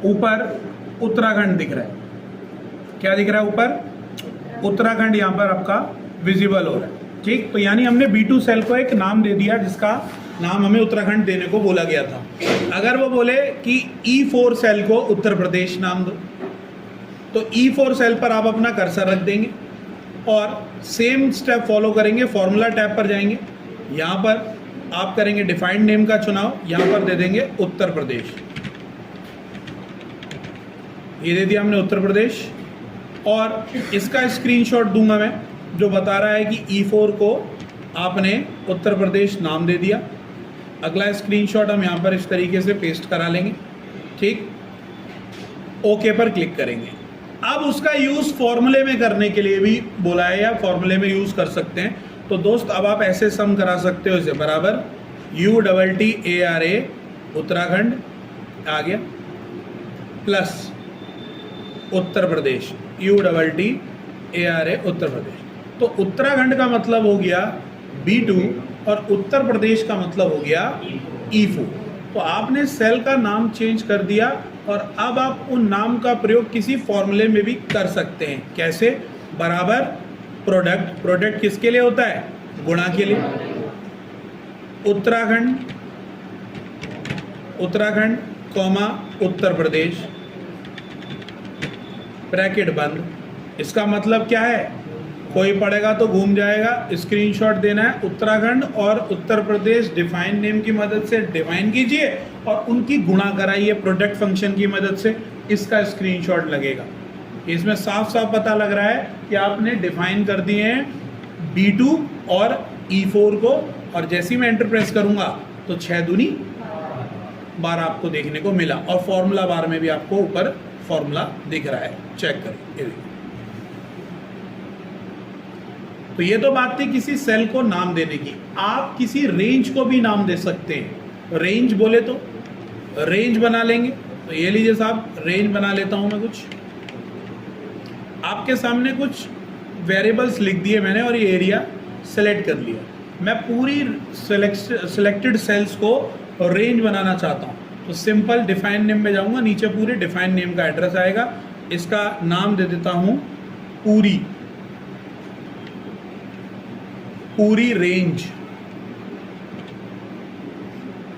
ऊपर उत्तराखंड दिख रहा है, क्या दिख रहा है ऊपर? उत्तराखंड यहाँ पर आपका विजिबल हो रहा है। ठीक, तो यानी हमने B2 सेल को एक नाम दे दिया जिसका नाम हमें उत्तराखंड देने को बोला गया था। अगर वो बोले कि E4 सेल को उत्तर प्रदेश नाम दो, तो E4 सेल पर आप अपना कर्सर रख देंगे और सेम स्टेप फॉलो करेंगे। फॉर्मूला टैब पर जाएंगे, यहाँ पर आप करेंगे डिफाइंड नेम का चुनाव, यहाँ पर दे देंगे उत्तर प्रदेश। ये दे दिया हमने उत्तर प्रदेश, और इसका स्क्रीनशॉट दूंगा मैं जो बता रहा है कि E4 को आपने उत्तर प्रदेश नाम दे दिया। अगला स्क्रीनशॉट हम यहाँ पर इस तरीके से पेस्ट करा लेंगे। ठीक, ओके पर क्लिक करेंगे। अब उसका यूज़ फॉर्मूले में करने के लिए भी बोला है, या फॉर्मूले में यूज़ कर सकते हैं। तो दोस्त अब आप ऐसे सम करा सकते हो, इसे बराबर UTTARA उत्तराखंड आ गया प्लस उत्तर प्रदेश UTTARA उत्तर प्रदेश। तो उत्तराखंड का मतलब हो गया B2 और उत्तर प्रदेश का मतलब हो गया E4। तो आपने सेल का नाम चेंज कर दिया और अब आप उन नाम का प्रयोग किसी फॉर्मूले में भी कर सकते हैं। कैसे? बराबर प्रोडक्ट, प्रोडक्ट किसके लिए होता है? गुणा के लिए। उत्तराखंड, उत्तराखंड कॉमा उत्तर प्रदेश ब्रैकेट बंद। इसका मतलब क्या है? कोई पढ़ेगा तो घूम जाएगा। स्क्रीनशॉट देना है, उत्तराखंड और उत्तर प्रदेश डिफाइन नेम की मदद से डिफाइन कीजिए और उनकी गुणा कराइए प्रोडक्ट फंक्शन की मदद से। इसका स्क्रीनशॉट लगेगा। इसमें साफ साफ पता लग रहा है कि आपने डिफाइन कर दिए हैं B2 और E4 को, और जैसे ही मैं एंटर प्रेस करूंगा तो 6 दूनी 12 आपको देखने को मिला। और फॉर्मूला बार में भी आपको ऊपर फॉर्मूला दिख रहा है, चेक करें। तो ये तो बात थी किसी सेल को नाम देने की। आप किसी रेंज को भी नाम दे सकते हैं। रेंज बोले तो रेंज बना लेंगे। तो ये लीजिए साहब, रेंज बना लेता हूं मैं। कुछ आपके सामने कुछ वेरिएबल्स लिख दिए मैंने और ये एरिया सेलेक्ट कर लिया। मैं पूरी सिलेक्टेड सेल्स को रेंज बनाना चाहता हूं, तो सिंपल डिफाइन नेम में जाऊंगा, नीचे पूरे डिफाइन नेम का एड्रेस आएगा। इसका नाम दे देता हूं पूरी रेंज,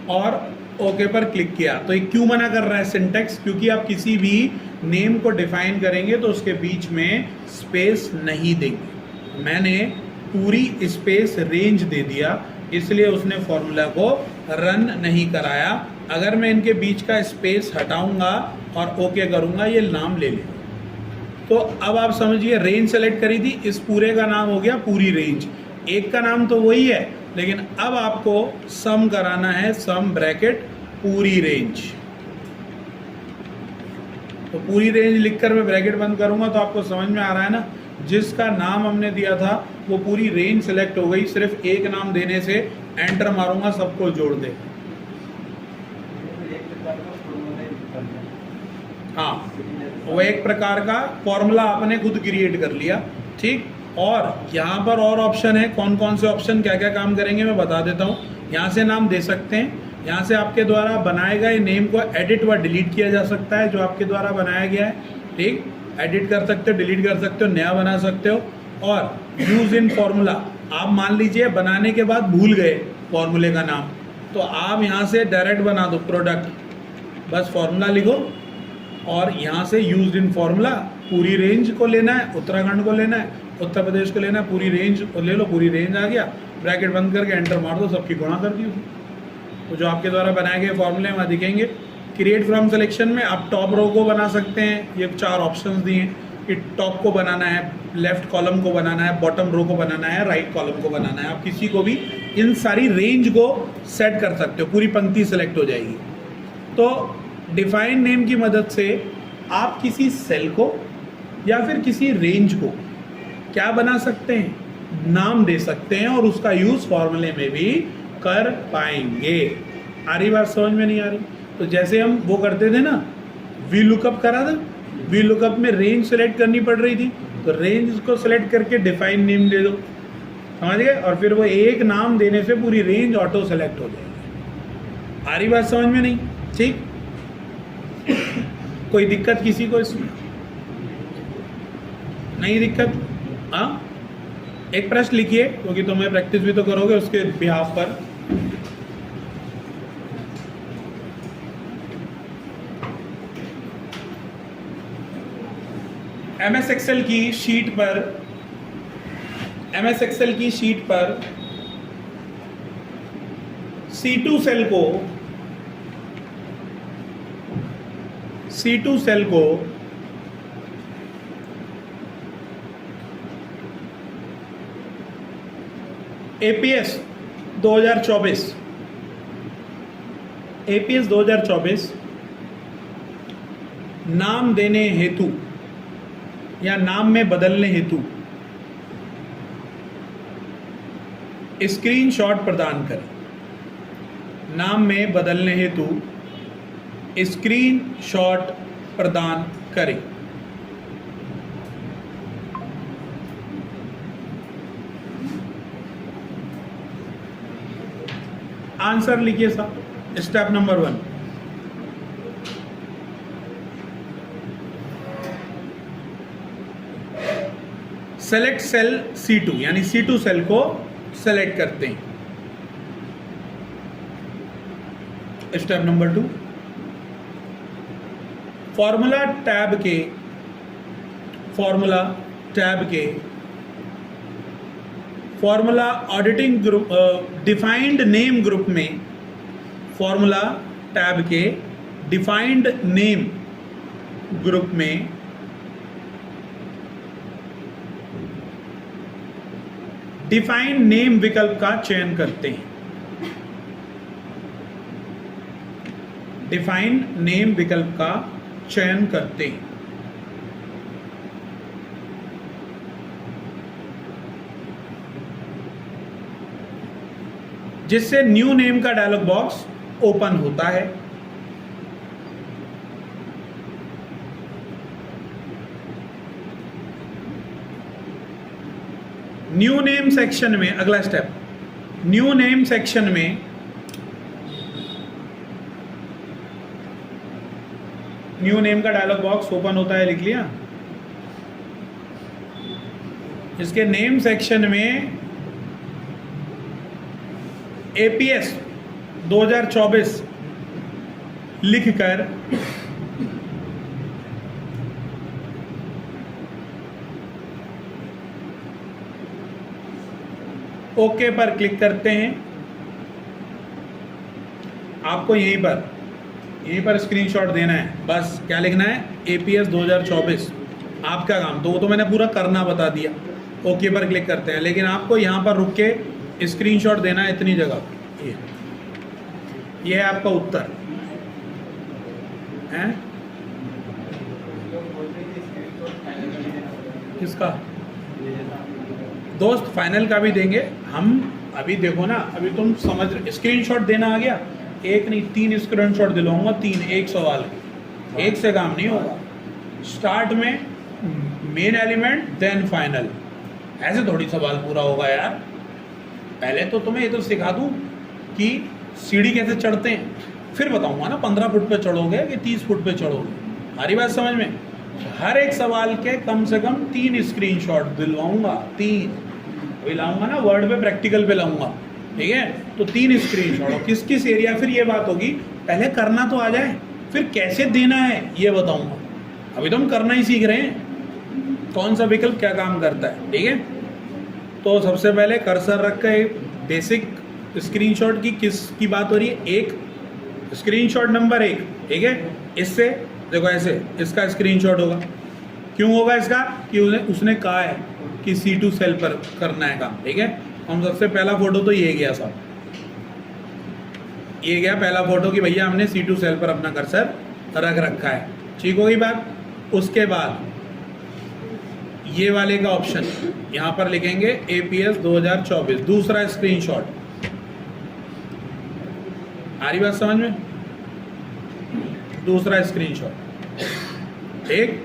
और ओके पर क्लिक किया। तो ये क्यों मना कर रहा है सिंटेक्स? क्योंकि आप किसी भी नेम को डिफाइन करेंगे तो उसके बीच में स्पेस नहीं देंगे। मैंने पूरी स्पेस रेंज दे दिया, इसलिए उसने फॉर्मूला को रन नहीं कराया। अगर मैं इनके बीच का स्पेस हटाऊंगा और ओके करूंगा, ये नाम ले लेगा। तो अब आप समझिए, रेंज सेलेक्ट करी थी, इस पूरे का नाम हो गया पूरी रेंज। एक का नाम तो वही है, लेकिन अब आपको सम कराना है, सम ब्रैकेट पूरी रेंज। तो पूरी रेंज लिखकर मैं ब्रैकेट बंद करूंगा तो आपको समझ में आ रहा है ना, जिसका नाम हमने दिया था वो पूरी रेंज सेलेक्ट हो गई। सिर्फ एक नाम देने से एंटर मारूंगा, सबको जोड़ दे। हाँ, वो एक प्रकार का फॉर्मूला आपने खुद क्रिएट कर लिया। ठीक, और यहाँ पर और ऑप्शन है। कौन कौन से ऑप्शन क्या क्या काम करेंगे मैं बता देता हूँ। यहाँ से नाम दे सकते हैं, यहाँ से आपके द्वारा बनाए गए नेम को एडिट व डिलीट किया जा सकता है, जो आपके द्वारा बनाया गया है। ठीक, एडिट कर सकते हो, डिलीट कर सकते हो, नया बना सकते हो। और यूज इन फॉर्मूला, आप मान लीजिए बनाने के बाद भूल गए फॉर्मूले का नाम, तो आप यहाँ से डायरेक्ट बना दो प्रोडक्ट, बस फॉर्मूला लिखो और यहाँ से यूज इन फॉर्मूला पूरी रेंज को लेना है, उत्तराखंड को लेना है, उत्तर प्रदेश को लेना है, पूरी रेंज ले लो। पूरी रेंज आ गया, ब्रैकेट बंद करके एंटर मार दो, सबकी गुणा कर दी। तो जो आपके द्वारा बनाए गए फॉर्मूले वहाँ दिखेंगे। क्रिएट फ्रॉम सिलेक्शन में आप टॉप रो को बना सकते हैं। ये 4 ऑप्शंस दिए हैं कि टॉप को बनाना है, लेफ्ट कॉलम को बनाना है, बॉटम रो को बनाना है, राइट कॉलम को बनाना है। आप किसी को भी इन सारी रेंज को सेट कर सकते हो, पूरी पंक्ति सेलेक्ट हो जाएगी। तो डिफाइन नेम की मदद से आप किसी सेल को या फिर किसी रेंज को क्या बना सकते हैं? नाम दे सकते हैं, और उसका यूज फॉर्मूले में भी कर पाएंगे। आ रही बात समझ में? नहीं आ रही? तो जैसे हम वो करते थे ना, वी लुकअप करा था, वी लुकअप में रेंज सेलेक्ट करनी पड़ रही थी, तो रेंज को सेलेक्ट करके डिफाइन नेम दे दो, समझ गए? और फिर वो एक नाम देने से पूरी रेंज ऑटो सेलेक्ट हो जाएगी। आ रही बात समझ में? नहीं? ठीक। कोई दिक्कत किसी को इसमें? नहीं दिक्कत? हाँ, एक प्रश्न लिखिए क्योंकि तुम्हें प्रैक्टिस भी तो करोगे उसके बिहाफ पर। MS एक्सेल की शीट पर C2 सेल को APS 2024 नाम देने हेतु या नाम में बदलने हेतु स्क्रीनशॉट प्रदान करें। नाम में बदलने हेतु स्क्रीनशॉट प्रदान करें। आंसर लिखिए साहब। Step number 1, select cell C2 यानी C2 सेल को सेलेक्ट करते हैं। स्टेप नंबर 2, फॉर्मूला टैब के formula auditing group defined name group में फॉर्मूला टैब के डिफाइंड नेम ग्रुप में डिफाइंड नेम विकल्प का चयन करते हैं। डिफाइंड नेम विकल्प का चयन करते हैं। जिससे न्यू नेम का डायलॉग बॉक्स ओपन होता है। न्यू नेम सेक्शन में अगला स्टेप, न्यू नेम सेक्शन में न्यू नेम का डायलॉग बॉक्स ओपन होता है, लिख लिया। इसके नेम सेक्शन में APS 2024 लिखकर ओके पर क्लिक करते हैं। आपको यहीं पर स्क्रीनशॉट देना है। बस क्या लिखना है? APS 2024। आपका काम तो मैंने पूरा करना बता दिया। ओके पर क्लिक करते हैं, लेकिन आपको यहाँ पर रुक के स्क्रीनशॉट देना है इतनी जगह। ये है आपका उत्तर है। किसका दोस्त? फाइनल का भी देंगे हम। अभी देखो ना, अभी तुम समझ रहे, स्क्रीनशॉट देना आ गया। एक नहीं 3 स्क्रीनशॉट दिलाऊंगा, 3 एक सवाल के। एक से काम नहीं होगा। स्टार्ट में मेन एलिमेंट देन फाइनल, ऐसे थोड़ी सवाल पूरा होगा यार। पहले तो तुम्हें ये तो सिखा दूं कि सीढ़ी कैसे चढ़ते हैं, फिर बताऊंगा ना 15 फुट पे चढ़ोगे कि 30 फुट पे चढ़ोगे। हमारी बात समझ में? हर एक सवाल के कम से कम 3 स्क्रीनशॉट दिलवाऊंगा। 3 अभी लाऊंगा ना, वर्ड पे प्रैक्टिकल पे लाऊंगा, ठीक है? तो 3 स्क्रीनशॉट। और किस किस एरिया, फिर ये बात होगी पहले करना तो आ जाए, फिर कैसे देना है ये बताऊंगा। अभी तो हम करना ही सीख रहे हैं, कौन सा विकल्प क्या काम करता है, ठीक है? तो सबसे पहले कर्सर रख के बेसिक स्क्रीनशॉट की किसकी बात हो रही है? एक स्क्रीनशॉट नंबर 1, ठीक है? इससे देखो ऐसे इसका स्क्रीनशॉट होगा। क्यों होगा इसका? कि उसने कहा है कि C2 सेल पर करना है काम, ठीक है? हम सबसे पहला फोटो तो ये गया साहब, ये गया पहला फोटो कि भैया हमने C2 सेल पर अपना कर्सर रख रखा है। ठीक होगी बात? उसके बाद ये वाले का ऑप्शन यहाँ पर लिखेंगे APS 2024 दूसरा स्क्रीनशॉट। आ रही बात समझ में? दूसरा स्क्रीनशॉट, ठीक।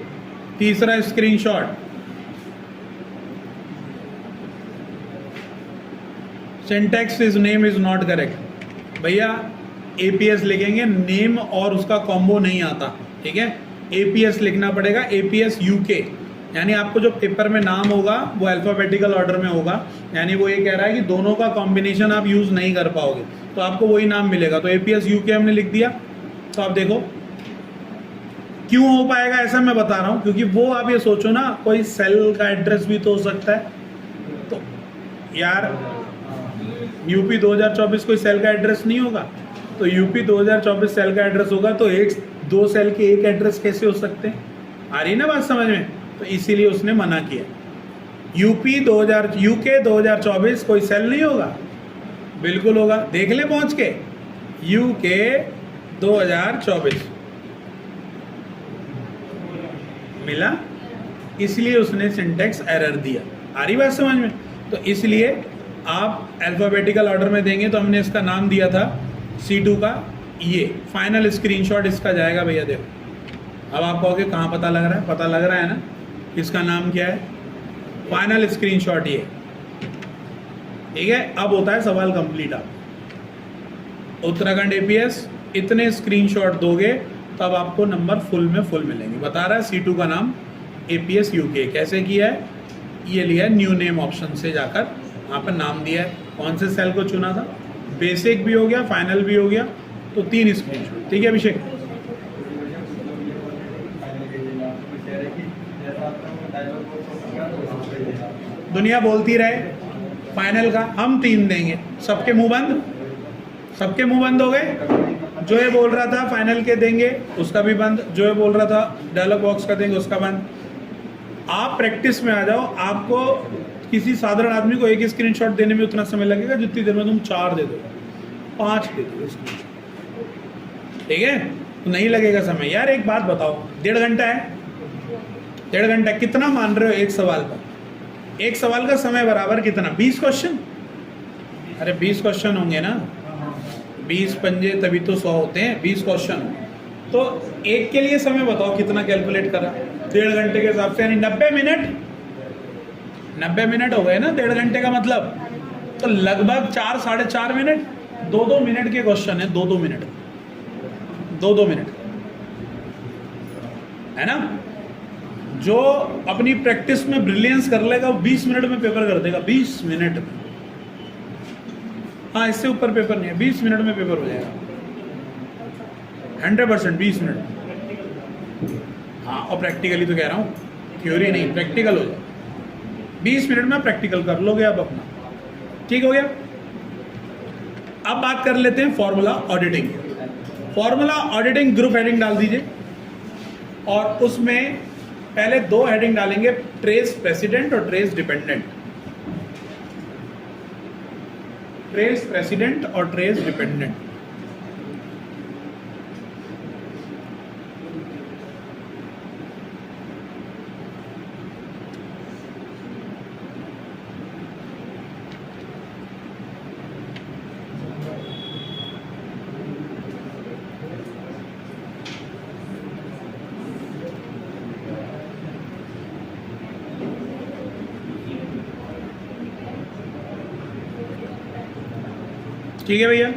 तीसरा screenshot syntax is name is not correct. भैया APS लिखेंगे, नेम और उसका कॉम्बो नहीं आता, ठीक है? APS लिखना पड़ेगा, APS UK। यानी आपको जो पेपर में नाम होगा वो अल्फ़ाबेटिकल ऑर्डर में होगा, यानी वो ये कह रहा है कि दोनों का कॉम्बिनेशन आप यूज़ नहीं कर पाओगे, तो आपको वही नाम मिलेगा। तो APS UK हमने लिख दिया। तो आप देखो क्यों हो पाएगा ऐसा मैं बता रहा हूँ, क्योंकि वो आप ये सोचो ना, कोई सेल का एड्रेस भी तो हो सकता है। तो यार UP 2024 कोई सेल का एड्रेस नहीं होगा, तो UP 2024 सेल का एड्रेस होगा, तो दो सेल के एक एड्रेस कैसे हो सकते हैं? आ रही है ना बात समझ में? तो इसीलिए उसने मना किया। UK 2024 कोई सेल नहीं होगा, बिल्कुल होगा। देख ले पहुंच के, UK 2024 मिला, इसलिए उसने सिंटैक्स एरर दिया। आ रही बात समझ में? तो इसलिए आप अल्फ़ाबेटिकल ऑर्डर में देंगे, तो हमने इसका नाम दिया था C2 का। ये फाइनल स्क्रीनशॉट इसका जाएगा भैया। देखो अब आप कहोगे कहाँ पता लग रहा है? पता लग रहा है ना, इसका नाम क्या है? फाइनल स्क्रीनशॉट ये, ठीक है। अब होता है सवाल कंप्लीट। आप उत्तराखंड APS इतने स्क्रीनशॉट दोगे तब आपको नंबर फुल में फुल मिलेंगे। बता रहा है C2 का नाम APS UK। कैसे किया है? ये लिया है न्यू नेम ऑप्शन से जाकर, वहाँ पर नाम दिया है, कौन से सेल को चुना था, बेसिक भी हो गया, फाइनल भी हो गया, तो 3 स्क्रीनशॉट। ठीक है अभिषेक? दुनिया बोलती रहे फाइनल का हम 3 देंगे, सबके मुंह बंद, सबके मुंह बंद हो गए। जो ये बोल रहा था फाइनल के देंगे उसका भी बंद, जो ये बोल रहा था डायलॉग बॉक्स का देंगे उसका बंद। आप प्रैक्टिस में आ जाओ। आपको किसी साधारण आदमी को एक स्क्रीनशॉट देने में उतना समय लगेगा जितनी देर में तुम 4 दे दो, 5 दे दो, ठीक है? तो नहीं लगेगा समय। यार एक बात बताओ, 1.5 घंटा है, 1.5 घंटा कितना मान रहे हो एक सवाल पर? एक सवाल का समय बराबर कितना? 20 क्वेश्चन। अरे 20 क्वेश्चन होंगे ना, 20 पंजे तभी तो 100 होते हैं। 20 क्वेश्चन, तो एक के लिए समय बताओ कितना कैलकुलेट करा? 1.5 घंटे के हिसाब से, यानी 90 मिनट। 90 मिनट हो गए ना 1.5 घंटे का मतलब, तो लगभग 4 साढ़े 4 मिनट। 2-2 मिनट के क्वेश्चन है, 2-2 मिनट, 2-2 मिनट, है ना? जो अपनी प्रैक्टिस में ब्रिलियंस कर लेगा वो 20 मिनट में पेपर कर देगा। 20 मिनट में, हाँ इससे ऊपर पेपर नहीं है, 20 मिनट में पेपर हो जाएगा 100%। 20 मिनट, हाँ। और प्रैक्टिकली तो कह रहा हूँ, थ्योरी नहीं, प्रैक्टिकल हो जाए। 20 मिनट में प्रैक्टिकल कर लोगे आप अपना। ठीक हो गया? अब बात कर लेते हैं formula auditing. Formula auditing group heading डाल दीजिए, और उसमें पहले 2 हेडिंग डालेंगे, ट्रेस प्रेसिडेंट और ट्रेस डिपेंडेंट। ट्रेस प्रेसिडेंट और ट्रेस डिपेंडेंट। ठीक है भैया?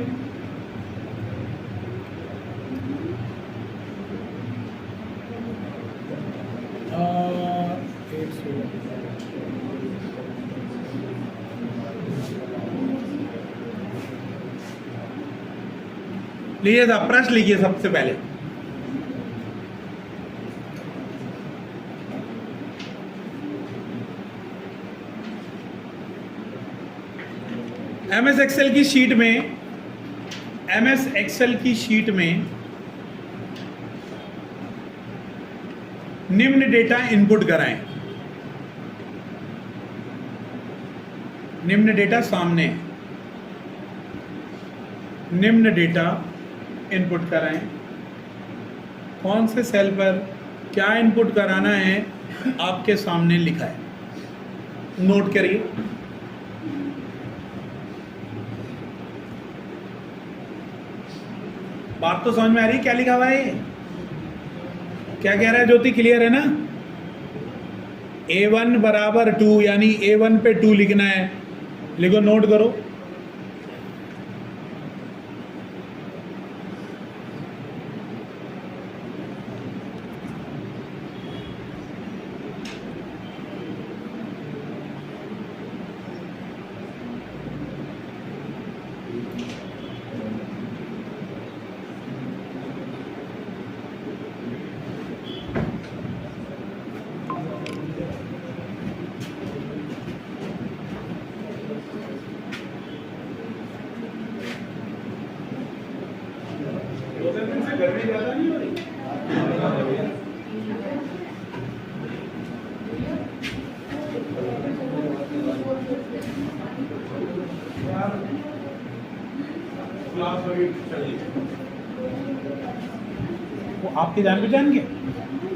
लीजिए साहब, प्रश्न लिखिए सबसे पहले। MS एक्सेल की शीट में, MS एक्सेल की शीट में निम्न डेटा इनपुट कराएं। निम्न डेटा सामने, निम्न डेटा इनपुट कराएं। कौन से सेल पर क्या इनपुट कराना है आपके सामने लिखा है, नोट करिए। बात तो समझ में आ रही है क्या लिखा हुआ है? क्या कह रहा है ज्योति? क्लियर है ना? A1 बराबर 2, यानी A1 पे 2 लिखना है। लिखो, नोट करो। वो आपके जान पहचान के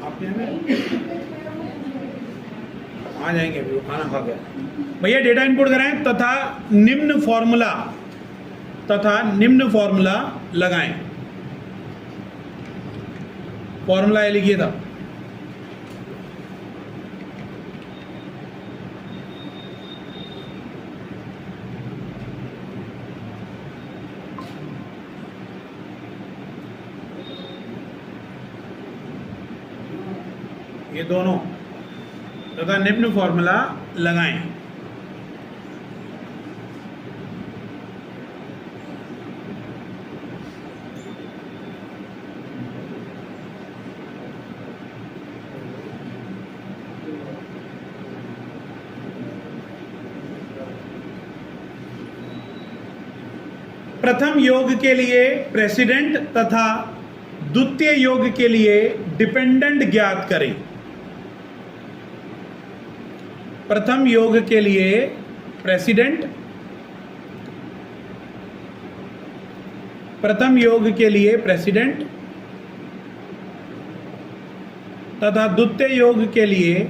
आपके आ जाएंगे अभी, खाना खा गया भैया। डेटा इनपुट कराएं तथा निम्न फॉर्मूला लगाएं। फॉर्मूला ये लिखिए था, ये दोनों तथा निम्न फॉर्मूला लगाएं। प्रथम योग के लिए प्रेसिडेंट तथा द्वितीय योग के लिए डिपेंडेंट ज्ञात करें। प्रथम योग के लिए प्रेसिडेंट, प्रथम योग के लिए प्रेसिडेंट तथा द्वितीय योग के लिए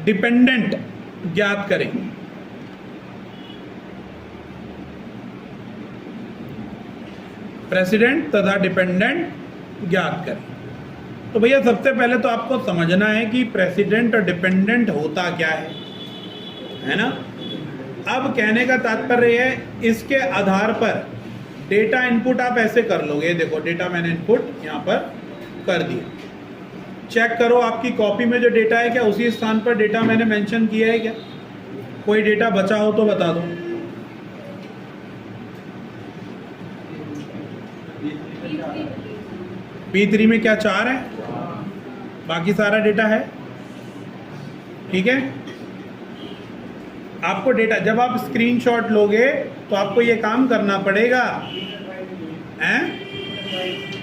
डिपेंडेंट ज्ञात करें। प्रेसिडेंट तथा डिपेंडेंट ज्ञात करें। तो भैया सबसे पहले तो आपको समझना है कि प्रेसिडेंट और डिपेंडेंट होता क्या है ना। अब कहने का तात्पर्य है, इसके आधार पर डेटा इनपुट आप ऐसे कर लोगे। देखो डेटा मैंने इनपुट यहाँ पर कर दिया, चेक करो आपकी कॉपी में जो डेटा है क्या उसी स्थान पर डेटा मैंने मेंशन किया है क्या, कोई डेटा बचा हो तो बता दो। P3 में क्या 4 है, बाकी सारा डेटा है। ठीक है, आपको डेटा जब आप स्क्रीनशॉट लोगे तो आपको ये काम करना पड़ेगा।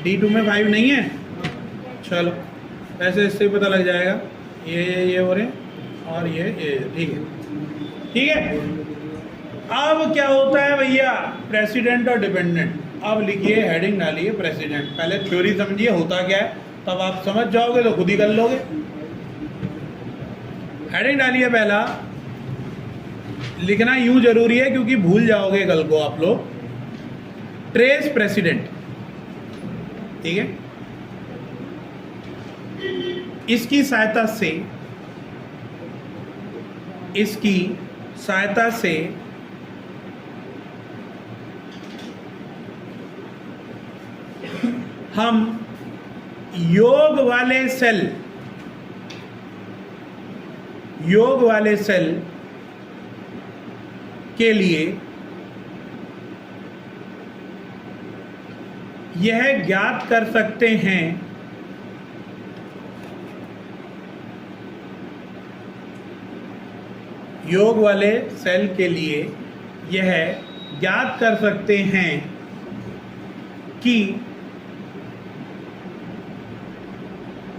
D2 में 5 नहीं है, चलो ऐसे इससे पता लग जाएगा ये हो रहे और ये ठीक है। अब क्या होता है भैया, प्रेसिडेंट और डिपेंडेंट। अब लिखिए, हेडिंग डालिए प्रेसिडेंट। पहले थ्योरी समझिए होता क्या है, तब आप समझ जाओगे तो खुद ही कर लोगे। हेडिंग डालिए, पहला लिखना यूं जरूरी है क्योंकि भूल जाओगे कल को आप लोग। ट्रेस प्रेसिडेंट, ठीक है। इसकी सहायता से हम योग वाले सेल के लिए यह ज्ञात कर सकते हैं योग वाले सेल के लिए यह ज्ञात कर सकते हैं कि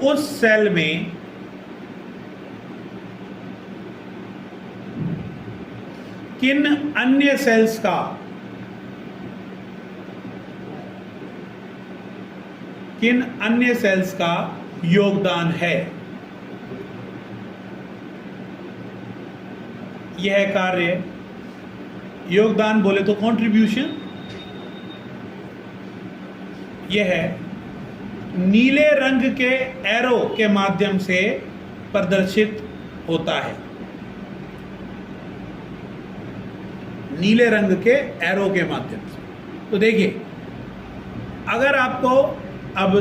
उस सेल में किन अन्य सेल्स का योगदान है। यह कार्य, योगदान बोले तो कंट्रीब्यूशन, यह नीले रंग के एरो के माध्यम से प्रदर्शित होता है। नीले रंग के एरो के माध्यम से। तो देखिए, अगर आपको अब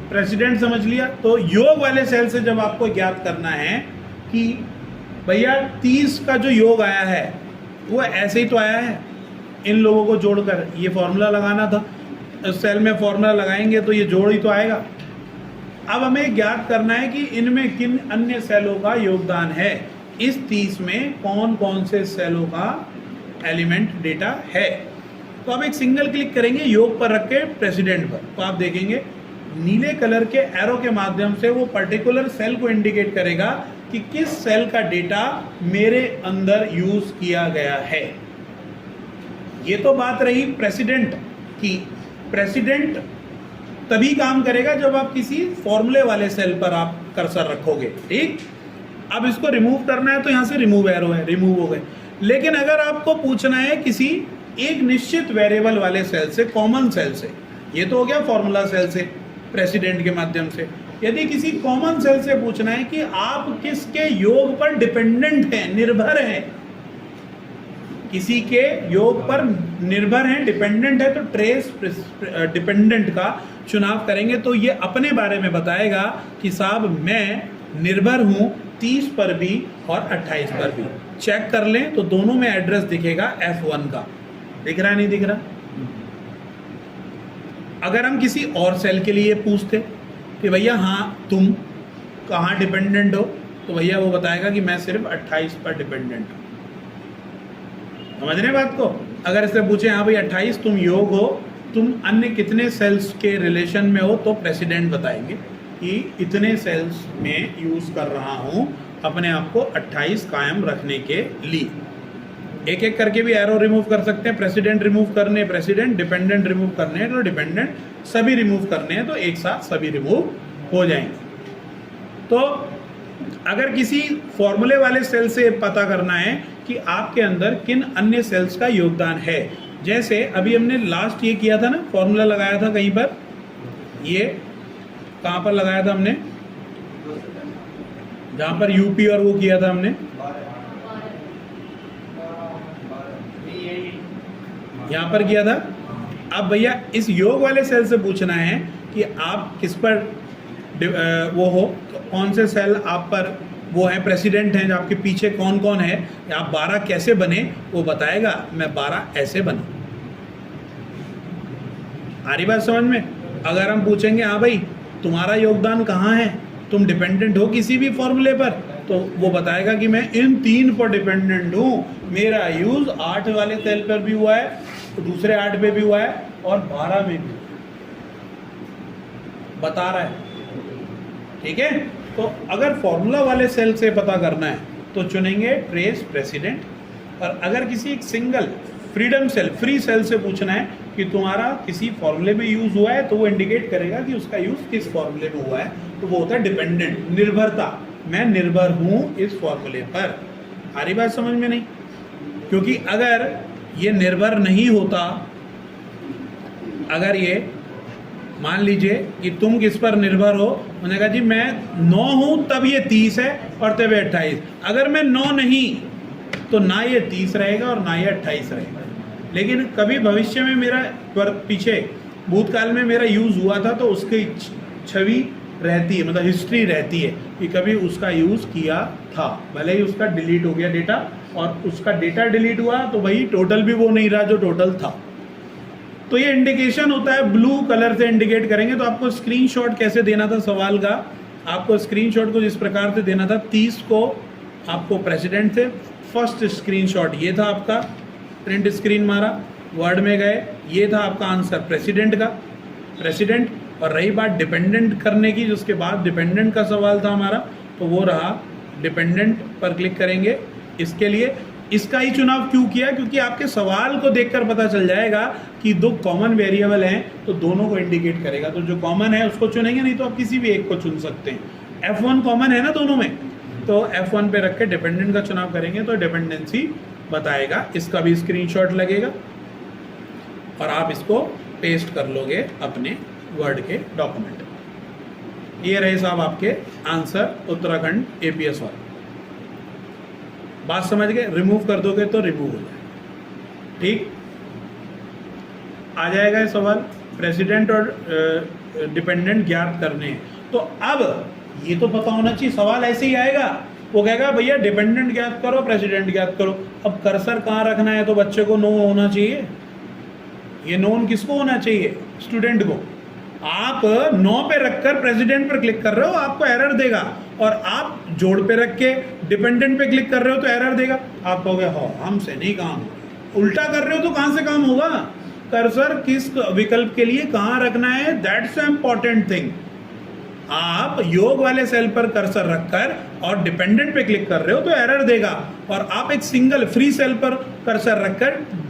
प्रेसिडेंट समझ लिया, तो योग वाले सेल से जब आपको ज्ञात करना है कि भैया 30 का जो योग आया है वो ऐसे ही तो आया है, इन लोगों को जोड़कर ये फॉर्मूला लगाना था। इस सेल में फॉर्मूला लगाएंगे तो ये जोड़ ही तो आएगा। अब हमें ज्ञात करना है कि इनमें किन अन्य सेलों का योगदान है। इस 30 में कौन कौन से सेलों का एलिमेंट डेटा है। तो आप एक सिंगल क्लिक करेंगे योग पर रख के प्रेसिडेंट पर, तो आप देखेंगे नीले कलर के एरो के माध्यम से वो पर्टिकुलर सेल को इंडिकेट करेगा कि किस सेल का डेटा मेरे अंदर यूज किया गया है। ये तो बात रही प्रेसिडेंट की। प्रेसिडेंट तभी काम करेगा जब आप किसी फॉर्मूले वाले सेल पर आप कर्सर रखोगे, ठीक। अब इसको रिमूव करना है तो यहां से रिमूव एरो है, रिमूव हो गए। लेकिन अगर आपको पूछना है किसी एक निश्चित वेरिएबल वाले सेल से, कॉमन सेल से, ये तो हो गया फॉर्मूला सेल से प्रेसिडेंट के माध्यम से, यदि किसी कॉमन सेल से पूछना है कि आप किसके योग पर डिपेंडेंट हैं, निर्भर हैं, किसी के योग पर निर्भर हैं, डिपेंडेंट है, तो ट्रेस डिपेंडेंट का चुनाव करेंगे तो ये अपने बारे में बताएगा कि साहब मैं निर्भर हूं 30 पर भी और 28 पर भी। चेक कर लें तो दोनों में एड्रेस दिखेगा F1 का। दिख रहा है नहीं दिख रहा? अगर हम किसी और सेल के लिए पूछते कि भैया हाँ तुम कहाँ डिपेंडेंट हो, तो भैया वो बताएगा कि मैं सिर्फ 28 पर डिपेंडेंट हूँ। समझ रहे हैं बात को? अगर इससे पूछे हाँ भाई 28 तुम योग हो, तुम अन्य कितने सेल्स के रिलेशन में हो, तो प्रेसिडेंट बताएंगे कि इतने सेल्स में यूज कर रहा हूं अपने आप को 28 कायम रखने के लिए। एक एक करके भी एरो रिमूव कर सकते हैं। प्रेसिडेंट रिमूव करने, प्रेसिडेंट, डिपेंडेंट रिमूव करने हैं तो डिपेंडेंट, सभी रिमूव करने हैं तो एक साथ सभी रिमूव हो जाएंगे। तो अगर किसी फॉर्मूले वाले सेल से पता करना है कि आपके अंदर किन अन्य सेल्स का योगदान है, जैसे अभी हमने लास्ट ये किया था ना, फॉर्मूला लगाया था कहीं पर, ये कहाँ पर लगाया था हमने, जहाँ पर यूपी और वो किया था हमने, यहाँ पर किया था। अब भैया इस योग वाले सेल से पूछना है कि आप किस पर वो हो, कौन से सेल आप पर वो है, प्रेसिडेंट हैं, जो आपके पीछे कौन कौन है, या आप 12 कैसे बने, वो बताएगा मैं 12 ऐसे बना। आ रही बात समझ में? अगर हम पूछेंगे हाँ भाई तुम्हारा योगदान कहाँ है, तुम डिपेंडेंट हो किसी भी फॉर्मूले पर, तो वो बताएगा कि मैं इन 3 पर डिपेंडेंट हूँ, मेरा यूज 8 वाले सेल पर भी हुआ है, तो दूसरे 8 पे भी हुआ है और 12 में भी बता रहा है, ठीक है। तो अगर फॉर्मूला वाले सेल से पता करना है तो चुनेंगे ट्रेस प्रेसिडेंट, और अगर किसी एक single freedom cell, free cell से पूछना है कि तुम्हारा किसी फॉर्मूले में यूज हुआ है, तो वो इंडिकेट करेगा कि उसका यूज किस फॉर्मूले में हुआ है, तो वो होता है डिपेंडेंट, निर्भरता, मैं निर्भर हूं इस फॉर्मूले पर। हमारी बात समझ में नहीं? क्योंकि अगर ये निर्भर नहीं होता, अगर ये मान लीजिए कि तुम किस पर निर्भर हो, उन्होंने कहा जी मैं 9 हूं तब ये 30 है और तब ये 28, अगर मैं 9 नहीं तो ना ये 30 रहेगा और ना ये 28 रहेगा। लेकिन कभी भविष्य में मेरा पीछे भूतकाल में मेरा यूज हुआ था तो उसकी छवि रहती है, मतलब हिस्ट्री रहती है कि कभी उसका यूज किया था, भले ही उसका डिलीट हो गया डेटा, और उसका डेटा डिलीट हुआ तो भाई टोटल भी वो नहीं रहा जो टोटल था। तो ये इंडिकेशन होता है, ब्लू कलर से इंडिकेट करेंगे। तो आपको स्क्रीनशॉट कैसे देना था सवाल का, आपको स्क्रीनशॉट को जिस प्रकार से देना था, 30 को आपको प्रेसिडेंट से, फर्स्ट स्क्रीनशॉट ये था आपका, प्रिंट स्क्रीन मारा, वर्ड में गए, ये था आपका आंसर प्रेसिडेंट का, प्रेसिडेंट। और रही बात डिपेंडेंट करने की, जिसके बाद डिपेंडेंट का सवाल था हमारा, तो वो रहा डिपेंडेंट पर क्लिक करेंगे। इसके लिए इसका ही चुनाव क्यों किया, क्योंकि आपके सवाल को देखकर पता चल जाएगा कि 2 कॉमन वेरिएबल हैं तो दोनों को इंडिकेट करेगा, तो जो कॉमन है उसको चुनेंगे, नहीं तो आप किसी भी एक को चुन सकते हैं। F1 कॉमन है ना दोनों में, तो F1 पे रख के डिपेंडेंट का चुनाव करेंगे तो डिपेंडेंसी बताएगा। इसका भी स्क्रीनशॉट लगेगा और आप इसको पेस्ट कर लोगे अपने वर्ड के डॉक्यूमेंट। ये रहे साहब आपके आंसर उत्तराखंड APS वाले। बात समझ गए? रिमूव कर दोगे तो रिमूव हो जाएगा, ठीक। आ जाएगा ये सवाल, प्रेसिडेंट और डिपेंडेंट ज्ञात करने हैं। तो अब ये तो पता होना चाहिए, सवाल ऐसे ही आएगा, वो कहेगा भैया डिपेंडेंट ज्ञात करो, प्रेसिडेंट ज्ञात करो। अब कर्सर कहाँ रखना है, तो बच्चे को नो होना चाहिए। ये नोन किसको होना चाहिए? स्टूडेंट को। आप 9 पे रखकर प्रेसिडेंट पर क्लिक कर रहे हो, आपको एरर देगा, और आप जोड़ पे रख के डिपेंडेंट पे क्लिक कर रहे हो तो एरर देगा। आप कहोगे हाँ हमसे नहीं काम, उल्टा कर रहे हो तो कहाँ से काम होगा? कर्सर किस विकल्प के लिए कहां रखना है, दैट्स द इंपॉर्टेंट थिंग। आप योग वाले सेल पर कर्सर रखकर और डिपेंडेंट पे क्लिक कर रहे हो तो एरर देगा, और आप एक सिंगल फ्री सेल पर कर्सर रखकर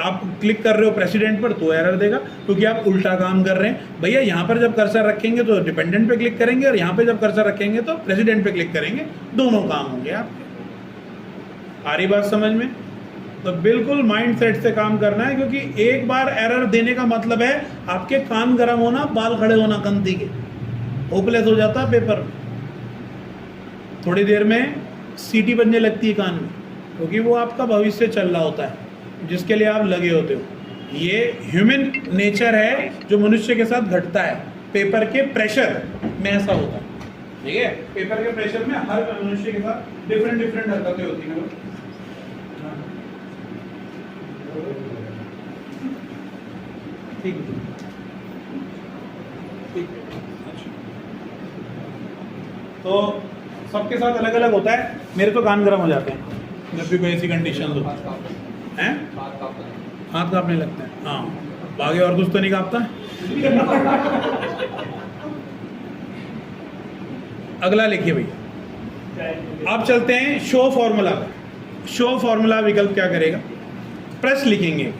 आप क्लिक कर रहे हो प्रेसिडेंट पर तो एरर देगा, क्योंकि आप उल्टा काम कर रहे हैं। भैया यहाँ पर जब कर्सर रखेंगे तो डिपेंडेंट पे क्लिक करेंगे, और यहाँ पे जब कर्सर रखेंगे तो प्रेसिडेंट पे क्लिक करेंगे, दोनों काम होंगे आपके। आ रही बात समझ में? तो बिल्कुल माइंड सेट से काम करना है, क्योंकि एक बार एरर देने का मतलब है आपके कान गर्म होना, बाल खड़े होना कंती के, होपलेस हो जाता पेपर में। थोड़ी देर में सीटी बजने लगती है कान में, क्योंकि वो आपका भविष्य चल रहा होता है जिसके लिए आप लगे होते हो। ये ह्यूमन नेचर है जो मनुष्य के साथ घटता है। पेपर के प्रेशर में ऐसा होता है, ठीक है? पेपर के प्रेशर में हर मनुष्य के साथ डिफरेंट हरकतें होती हैं। ठीक है, ठीक है। अच्छा, तो सबके साथ अलग अलग होता है। मेरे तो कान गर्म हो जाते हैं जब भी कोई ऐसी कंडीशन हो। हैं? हाथ कांपने लगता है। हाँ, आगे और कुछ तो नहीं कांपता। अगला लिखिए भैया। अब चलते हैं शो फॉर्मूला। शो फॉर्मूला विकल्प क्या करेगा? प्रेस लिखेंगे,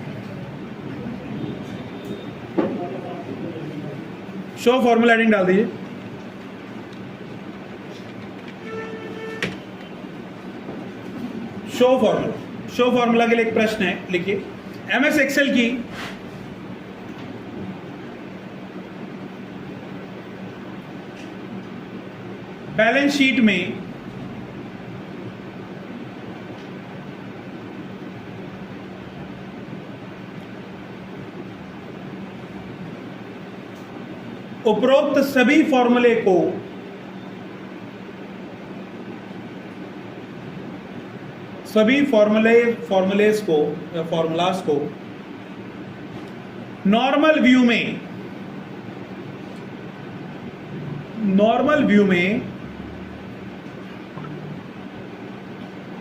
शो फॉर्मूला हेडिंग डाल दीजिए। शो फॉर्मूला, शो फॉर्मूला के लिए एक प्रश्न है, लिखिए। एमएस एक्सेल की बैलेंस शीट में उपरोक्त सभी फॉर्मूले को फॉर्मूलास को नॉर्मल व्यू में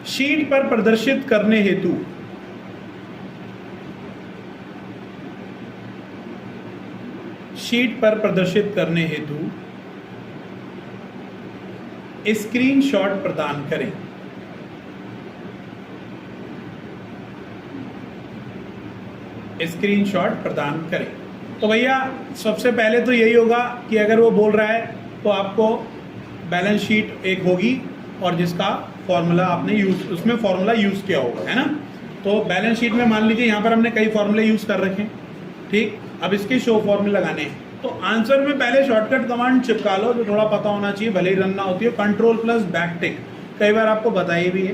शीट पर प्रदर्शित करने हेतु स्क्रीनशॉट प्रदान करें। तो भैया सबसे पहले तो यही होगा कि अगर वो बोल रहा है तो आपको बैलेंस शीट एक होगी और जिसका फॉर्मूला आपने उसमें फॉर्मूला यूज किया होगा, है ना? तो बैलेंस शीट में मान लीजिए यहाँ पर हमने कई फॉर्मूले यूज कर रखे हैं, ठीक। अब इसके शो फॉर्मूले लगाने हैं, तो आंसर में पहले शॉर्टकट कमांड चिपका लो जो थोड़ा पता होना चाहिए, भले ही रन ना होती है। कंट्रोल प्लस बैक टिक, कई बार आपको बताइए भी है।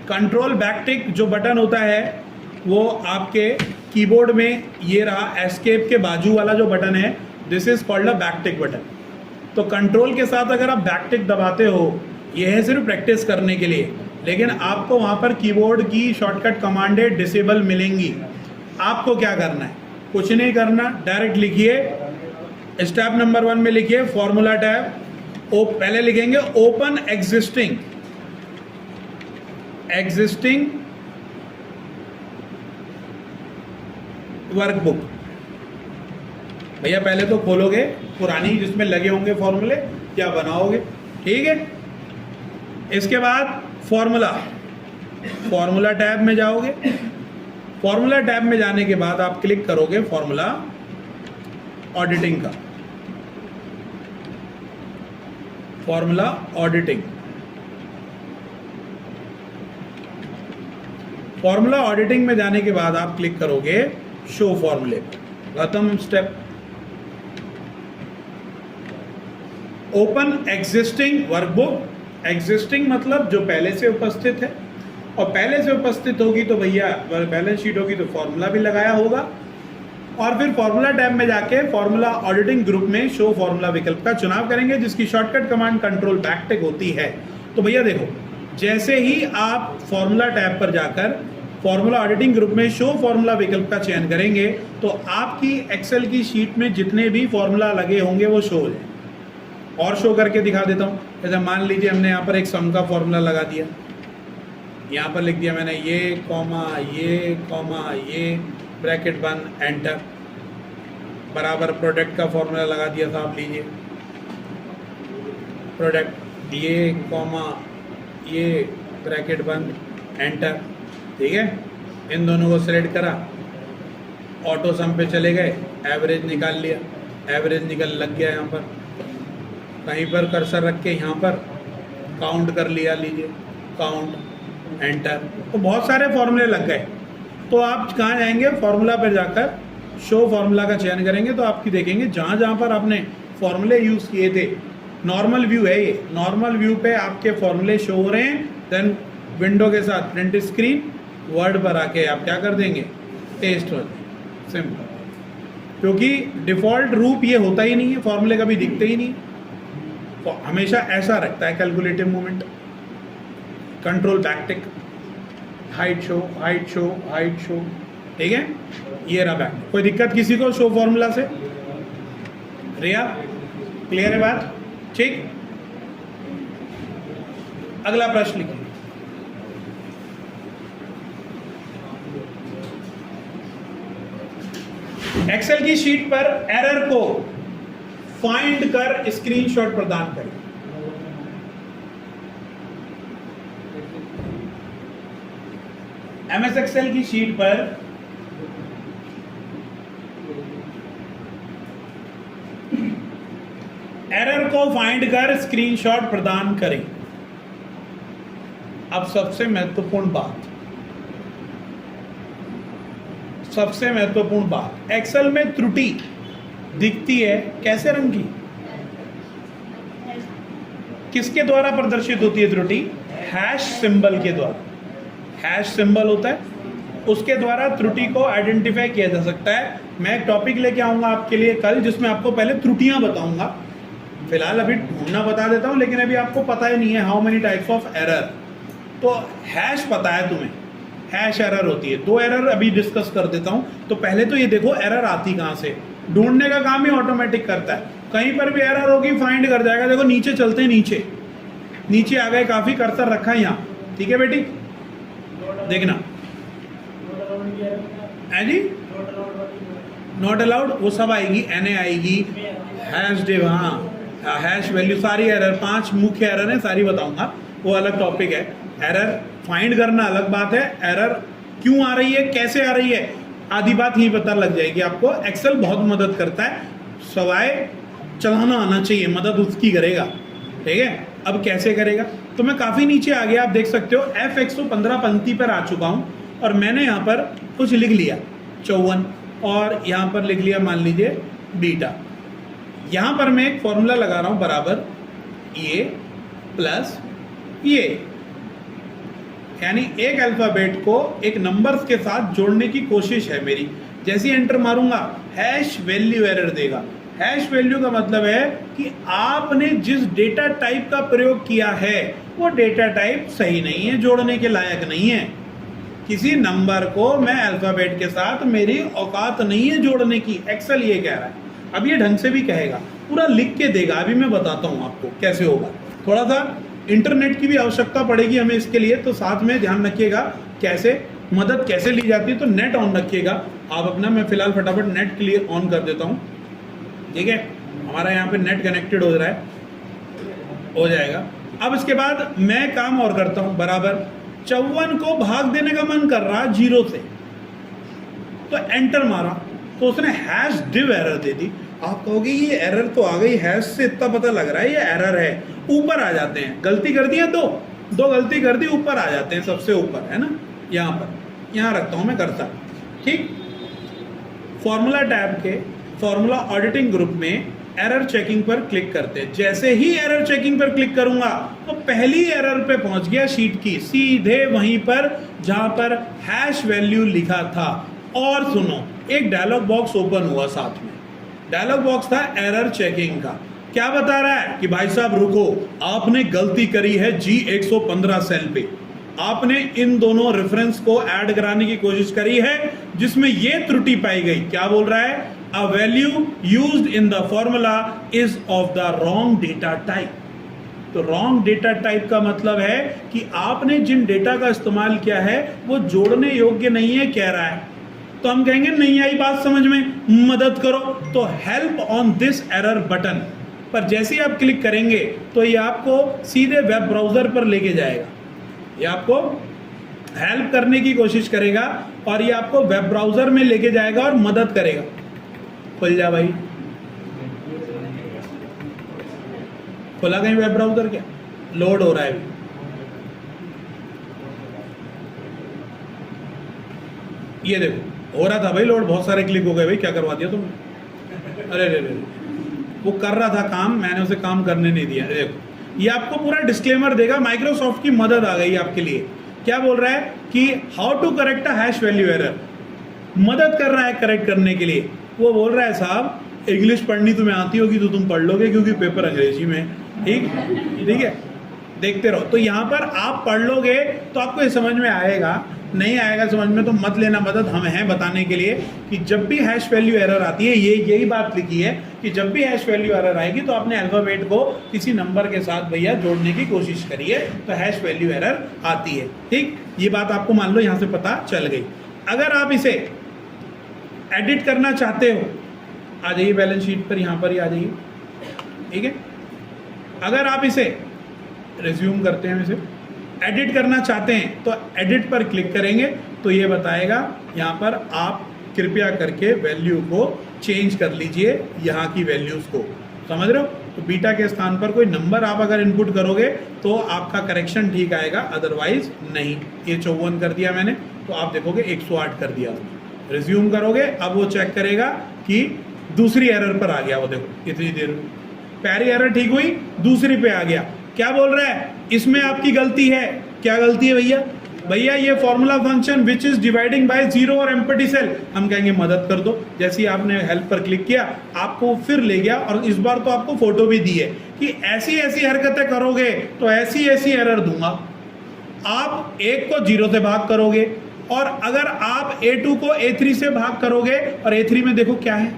कंट्रोल बैक टिक जो बटन होता है वो आपके कीबोर्ड में ये रहा, एस्केप के बाजू वाला जो बटन है, this is called a back tick button. तो कंट्रोल के साथ अगर आप बैक टिक दबाते हो, ये है सिर्फ प्रैक्टिस करने के लिए, लेकिन आपको वहाँ पर कीबोर्ड की शॉर्टकट कमांडें डिसेबल मिलेंगी। आपको क्या करना है? कुछ नहीं करना, डायरेक्ट लिखिए स्टेप नंबर 1 में लिखिए फॉर्मूला टैब, पहले लिखेंगे ओपन एग्जिस्टिंग वर्कबुक। भैया पहले तो खोलोगे पुरानी जिसमें लगे होंगे फॉर्मूले, क्या बनाओगे, ठीक है। इसके बाद फॉर्मूला टैब में जाओगे। फॉर्मूला टैब में जाने के बाद आप क्लिक करोगे फॉर्मूला ऑडिटिंग का, फॉर्मूला ऑडिटिंग। फॉर्मूला ऑडिटिंग में जाने के बाद आप क्लिक करोगे शो फॉर्मूले, प्रथम step. Open existing workbook, existing मतलब जो पहले से उपस्थित है, और पहले से उपस्थित होगी तो भैया बैलेंस शीट होगी तो फॉर्मूला भी लगाया होगा। और फिर फॉर्मूला टैब में जाके फॉर्मूला ऑडिटिंग ग्रुप में शो फॉर्मूला विकल्प का चुनाव करेंगे, जिसकी शॉर्टकट कमांड कंट्रोल बैक टिक होती है। तो भैया देखो, जैसे ही आप फॉर्मूला टैब पर जाकर फॉर्मूला ऑडिटिंग ग्रुप में शो फॉर्मूला विकल्प का चयन करेंगे तो आपकी एक्सेल की शीट में जितने भी फॉर्मूला लगे होंगे वो शो हो जाए। और शो करके दिखा देता हूँ। जैसे मान लीजिए हमने यहाँ पर एक सम का फॉर्मूला लगा दिया, यहाँ पर लिख दिया मैंने ये कॉमा ये ब्रैकेट बंद, एंटर, बराबर प्रोडक्ट का फॉर्मूला लगा दिया था, आप लीजिए प्रोडक्ट ये कॉमा ये ब्रैकेट बंद, एंटर, ठीक है। इन दोनों को सिलेक्ट करा, ऑटो सम पे चले गए, एवरेज निकाल लिया, एवरेज निकल लग गया यहाँ पर, कहीं पर कर्सर रख के यहाँ पर काउंट कर लिया, लीजिए काउंट, एंटर। तो बहुत सारे फॉर्मूले लग गए। तो आप कहाँ जाएंगे, फॉर्मूला पर जाकर शो फॉर्मूला का चयन करेंगे तो आपकी देखेंगे जहाँ जहाँ पर आपने फॉर्मूले यूज़ किए थे, नॉर्मल व्यू है ये, नॉर्मल व्यू पे आपके फॉर्मूले शो हो रहे हैं। देन विंडो के साथ प्रिंट स्क्रीन, वर्ड पर आके आप क्या कर देंगे, पेस्ट हो देंगे, सिंपल। क्योंकि डिफ़ॉल्ट रूप ये होता ही नहीं है, फॉर्मूले कभी दिखते ही नहीं, तो हमेशा ऐसा रखता है calculative movement, control backtick, height show, height show, height show, ठीक है। ये रहा बैक। कोई दिक्कत किसी को शो फॉर्मूला से? रिया क्लियर है बात? ठीक, अगला प्रश्न लिखिए। एक्सेल की शीट पर एरर को फाइंड कर स्क्रीनशॉट प्रदान करें। एमएस एक्सेल की शीट पर एरर को फाइंड कर स्क्रीनशॉट प्रदान करें। अब सबसे महत्वपूर्ण बात, एक्सेल में त्रुटि दिखती है कैसे रंग की? किसके द्वारा प्रदर्शित होती है त्रुटि? हैश सिंबल के द्वारा। हैश सिंबल होता है, उसके द्वारा त्रुटि को आइडेंटिफाई किया जा सकता है। मैं एक टॉपिक लेके आऊंगा आपके लिए कल, जिसमें आपको पहले त्रुटियां बताऊंगा। फिलहाल अभी ढूंढना बता देता हूं, लेकिन अभी आपको पता ही नहीं है how many types of error. तो हैश पता है तुम्हें, हैश एरर होती है। 2 एरर अभी डिस्कस कर देता हूं। तो पहले तो ये देखो एरर आती कहां से, ढूंढने का काम ही ऑटोमेटिक करता है। कहीं पर भी एरर होगी फाइंड कर जाएगा। देखो नीचे चलते हैं, नीचे आ गए, काफी कर्सर रखा है यहाँ, ठीक है बेटी, देखना है जी, नॉट अलाउड वो सब आएगी, NA आएगी, हैश डिव, हाँ हैश वैल्यू, सारी एरर, 5 मुख्य एरर है, सारी बताऊंगा, वो अलग टॉपिक है। एरर फाइंड करना अलग बात है, एरर क्यों आ रही है, कैसे आ रही है, आधी बात ही पता लग जाएगी आपको। एक्सेल बहुत मदद करता है, सवाए चलाना आना चाहिए, मदद उसकी करेगा, ठीक है। अब कैसे करेगा, तो मैं काफ़ी नीचे आ गया, आप देख सकते हो F115 पंक्ति पर आ चुका हूँ, और मैंने यहाँ पर कुछ लिख लिया 54, और यहाँ पर लिख लिया मान लीजिए बीटा। यहाँ पर मैं एक फॉर्मूला लगा रहा हूँ, बराबर ये प्लस ये, यानी एक अल्फाबेट को एक नंबर्स के साथ जोड़ने की कोशिश है मेरी। जैसे ही एंटर मारूंगा हैश वैल्यू एरर देगा। हैश वैल्यू का मतलब है कि आपने जिस डेटा टाइप का प्रयोग किया है वो डेटा टाइप सही नहीं है, जोड़ने के लायक नहीं है। किसी नंबर को मैं अल्फाबेट के साथ, मेरी औकात नहीं है जोड़ने की, एक्सेल ये कह रहा है। अब ये ढंग से भी कहेगा, पूरा लिख के देगा, अभी मैं बताता हूँ आपको कैसे होगा। थोड़ा सा इंटरनेट की भी आवश्यकता पड़ेगी हमें इसके लिए, तो साथ में ध्यान रखिएगा कैसे मदद कैसे ली जाती है। तो नेट ऑन रखिएगा आप अपना, मैं फिलहाल फटाफट नेट के लिए ऑन कर देता हूँ, ठीक है। हमारा यहाँ पे नेट कनेक्टेड हो रहा है, हो जाएगा। अब इसके बाद मैं काम और करता हूँ, बराबर 54 को भाग देने का मन कर रहा 0 से, तो एंटर मारा तो उसने हैश डिव एरर दे दी। आप कहोगे ये एरर तो आ गई, हैश से इतना पता लग रहा है ये एरर है। ऊपर आ जाते हैं, गलती कर दी है, दो गलती कर दी, ऊपर आ जाते हैं, सबसे ऊपर है ना, यहाँ पर, यहाँ रखता हूँ मैं कर्सर, ठीक। फॉर्मूला टैब के फॉर्मूला ऑडिटिंग ग्रुप में एरर चेकिंग पर क्लिक करते हैं। जैसे ही एरर चेकिंग पर क्लिक करूंगा तो पहली एरर पे पहुंच गया शीट की, सीधे वहीं पर जहां पर हैश वैल्यू लिखा था। और सुनो, एक डायलॉग बॉक्स ओपन हुआ, साथ में डायलॉग बॉक्स था एरर चेकिंग का। क्या बता रहा है कि भाई साहब रुको, आपने गलती करी है G115 सेल पे, आपने इन दोनों रेफरेंस को ऐड कराने की कोशिश करी है जिसमें ये त्रुटि पाई गई। क्या बोल रहा है, a value used in the formula is of the wrong data type. तो रॉन्ग डेटा टाइप का मतलब है कि आपने जिन डेटा का इस्तेमाल किया है वो जोड़ने योग्य नहीं है, कह रहा है। तो हम कहेंगे नहीं आई बात समझ में, मदद करो, तो help on this error button पर जैसे ही आप क्लिक करेंगे तो ये आपको सीधे वेब ब्राउजर पर लेके जाएगा। ये आपको हेल्प करने की कोशिश करेगा और ये आपको वेब ब्राउजर में लेके जाएगा और मदद करेगा। खुल जा भाई, खुला कहीं वेब ब्राउजर? क्या लोड हो रहा है? ये देखो हो रहा था भाई लोड, बहुत सारे क्लिक हो गए भाई, क्या करवा दिया तुमने? अरे अरे वो कर रहा था काम, मैंने उसे काम करने नहीं दिया। देखो ये आपको पूरा डिस्क्लेमर देगा, माइक्रोसॉफ्ट की मदद आ गई आपके लिए। क्या बोल रहा है कि how to correct a hash value error, मदद कर रहा है करेक्ट करने के लिए। वो बोल रहा है साहब इंग्लिश पढ़नी तुम्हें आती होगी तो तुम पढ़ लोगे क्योंकि पेपर अंग्रेजी में, ठीक है, देखते रहो। तो यहाँ पर आप पढ़ लोगे तो आपको ये समझ में आएगा, नहीं आएगा समझ में तो मत लेना मदद, हम हैं बताने के लिए कि जब भी हैश वैल्यू एरर आती है, यही बात लिखी है कि जब भी हैश वैल्यू एरर आएगी तो आपने अल्फाबेट को किसी नंबर के साथ भैया जोड़ने की कोशिश करिए तो हैश वैल्यू एरर आती है। ठीक, ये बात आपको मान लो यहाँ से पता चल गई। अगर आप इसे एडिट करना चाहते हो, आ जाइए बैलेंस शीट पर, यहाँ पर ही आ जाइए, ठीक है। अगर आप इसे रिज्यूम करते हैं, इसे एडिट करना चाहते हैं तो एडिट पर क्लिक करेंगे तो ये बताएगा यहाँ पर आप कृपया करके वैल्यू को चेंज कर लीजिए, यहाँ की वैल्यूज को, समझ रहे हो। तो बीटा के स्थान पर कोई नंबर आप अगर इनपुट करोगे तो आपका करेक्शन ठीक आएगा, अदरवाइज नहीं। ये 54 कर दिया मैंने तो आप देखोगे 108 कर दिया। रिज्यूम करोगे अब वो चेक करेगा कि दूसरी एरर पर आ गया, वो देखो इतनी देर में पहली एरर ठीक हुई, दूसरी पे आ गया। क्या बोल रहा है, इसमें आपकी गलती है। क्या गलती है भैया? भैया ये formula function which is dividing by zero और एम्प्टी सेल, हम कहेंगे मदद कर दो। जैसे ही आपने हेल्प पर क्लिक किया आपको फिर ले गया और इस बार तो आपको फोटो भी दी है कि ऐसी ऐसी हरकतें करोगे तो ऐसी ऐसी एरर दूंगा। आप 1 को 0 से भाग करोगे और अगर आप A2 को A3 से भाग करोगे और A3 में देखो क्या है,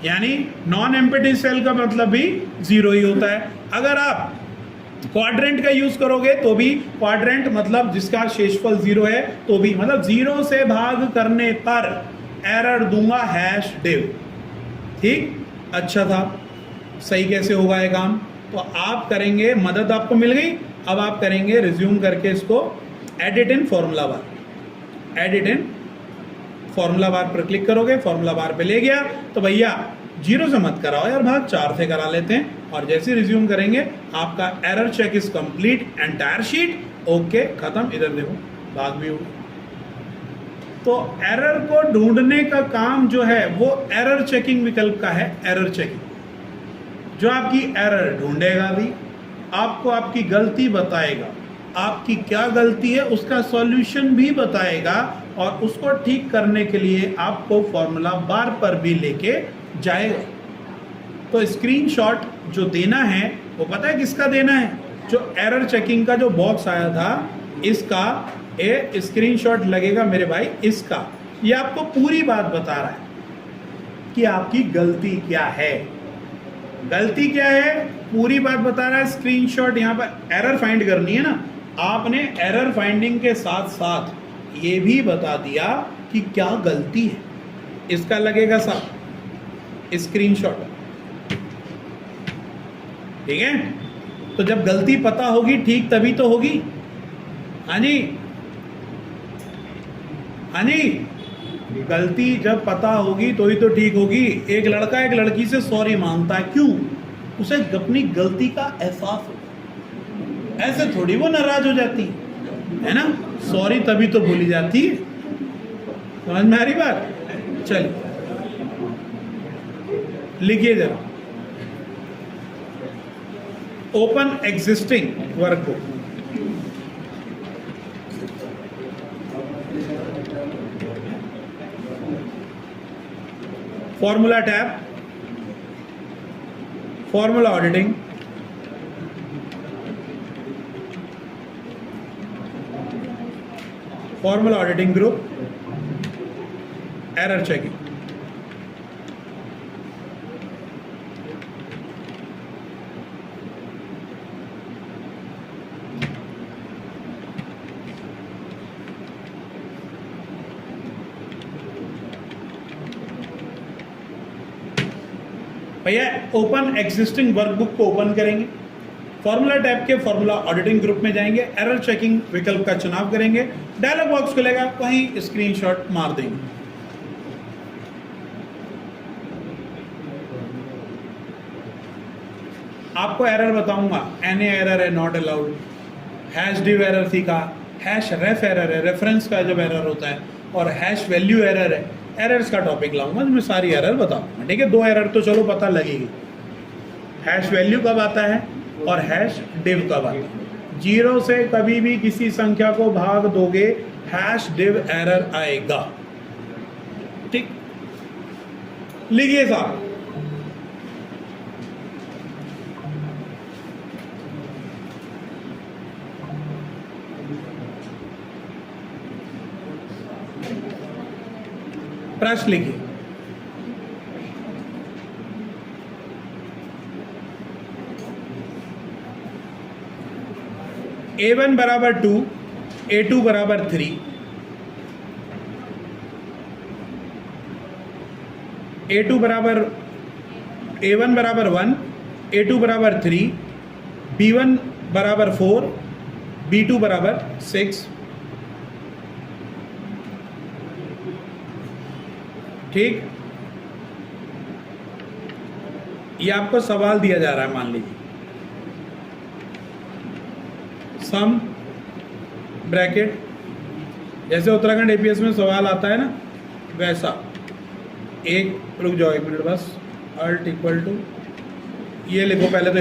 यानी नॉन एम्प्टी सेल का मतलब भी 0 ही होता है। अगर आप क्वाड्रेंट का यूज करोगे तो भी क्वाड्रेंट मतलब जिसका शेषफल 0 है तो भी मतलब 0 से भाग करने पर एरर दूंगा हैश डिव। ठीक, अच्छा था, सही कैसे होगा ये काम? तो आप करेंगे, मदद आपको मिल गई, अब आप करेंगे रिज्यूम करके इसको एडिट इन फॉर्मूला बार, एडिट इन फॉर्मूला बार पर क्लिक करोगे, फॉर्मूला बार पे ले गया तो भैया 0 से मत कराओ यार, भाग 4 से करा लेते हैं। और जैसे रिज्यूम करेंगे आपका error check is complete, entire sheet okay, खत्म। इधर देखो भाग भी हो। तो एरर को ढूंढने का काम जो है वो एरर चेकिंग विकल्प का है, एरर चेकिंग, जो आपकी एरर ढूंढेगा भी, आपको आपकी गलती बताएगा, आपकी क्या गलती है उसका सॉल्यूशन भी बताएगा और उसको ठीक करने के लिए आपको फॉर्मूला बार पर भी लेके जाएगा। तो स्क्रीनशॉट जो देना है वो पता है किसका देना है? जो एरर चेकिंग का जो बॉक्स आया था इसका ए स्क्रीनशॉट लगेगा मेरे भाई, इसका। ये आपको पूरी बात बता रहा है कि आपकी गलती क्या है, गलती क्या है, पूरी बात बता रहा है। स्क्रीनशॉट यहाँ पर एरर फाइंड करनी है ना, आपने एरर फाइंडिंग के साथ साथ ये भी बता दिया कि क्या गलती है, इसका लगेगा साथ स्क्रीनशॉट। ठीक है, तो जब गलती पता होगी ठीक तभी तो होगी। हाँ जी, हाँ जी, गलती जब पता होगी तो ही तो ठीक होगी। एक लड़का एक लड़की से सॉरी मांगता है, क्यों? उसे अपनी गलती का एहसास हो, ऐसे थोड़ी वो नाराज हो जाती है ना, सॉरी तभी तो बोली जाती है। समझ में आ रही बात? चलिए लिखिए जरा, open existing workbook, formula tab, formula auditing, formula auditing group, error checking. भैया ओपन एग्जिस्टिंग वर्कबुक को ओपन करेंगे, फॉर्मूला टैब के फॉर्मूला ऑडिटिंग ग्रुप में जाएंगे, एरर चेकिंग विकल्प का चुनाव करेंगे, डायलॉग बॉक्स खुलेगा, वहीं स्क्रीनशॉट मार देंगे। आपको एरर बताऊंगा, एनए एरर है, not allowed, hash div error थी का, हैश रेफ एरर है, रेफरेंस का जब एरर होता है, और हैश वैल्यू एरर है। एरर्स का टॉपिक लाऊंगा जिसमें सारी एरर बताऊंगा, ठीक है। 2 एरर तो चलो पता लगेगी, हैश वैल्यू कब आता है और हैश डिव कब आता है। 0 से कभी भी किसी संख्या को भाग दोगे, हैश डिव एरर आएगा, ठीक। लिखिए साहब, प्रश्न लिखिए। A1 बराबर 2, A2 बराबर 3, A2 बराबर A1 बराबर 1, A2 बराबर 3, B1 बराबर 4, B2 बराबर 6, ठीक। ये आपको सवाल दिया जा रहा है, मान लीजिए सम ब्रैकेट, जैसे उत्तराखंड एपीएस में सवाल आता है ना वैसा, एक रुक जाओ 1 मिनट बस, अल्ट इक्वल टू ये लिखो पहले तो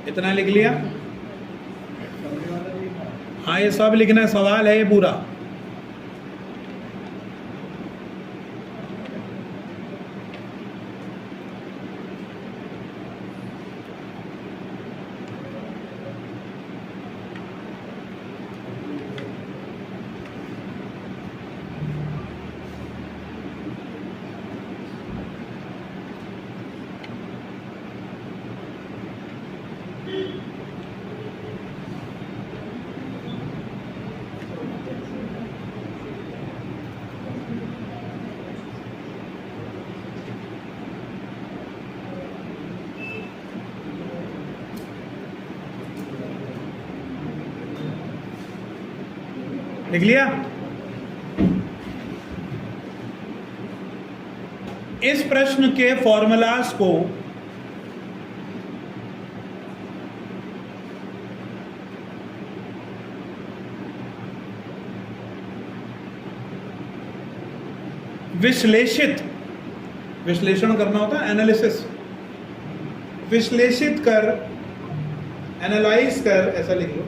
इतना लिख लिया। हाँ ये सब लिखना है, सवाल है ये पूरा। लिख लिया। इस प्रश्न के फॉर्मूलाज को विश्लेषण करना होता है, एनालिसिस, विश्लेषित कर, एनालाइज कर, ऐसा लिख लो,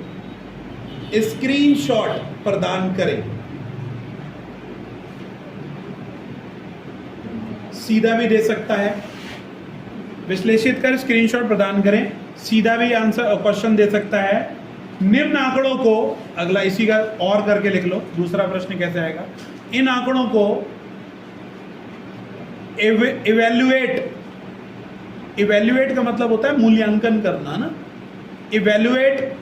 स्क्रीनशॉट प्रदान करें। सीधा भी दे सकता है, विश्लेषित कर स्क्रीनशॉट प्रदान करें, सीधा भी आंसर क्वेश्चन दे सकता है। निम्न आंकड़ों को, अगला इसी का और करके लिख लो, दूसरा प्रश्न कैसे आएगा, इन आंकड़ों को इवैल्यूएट का मतलब होता है मूल्यांकन करना ना, इवैल्यूएट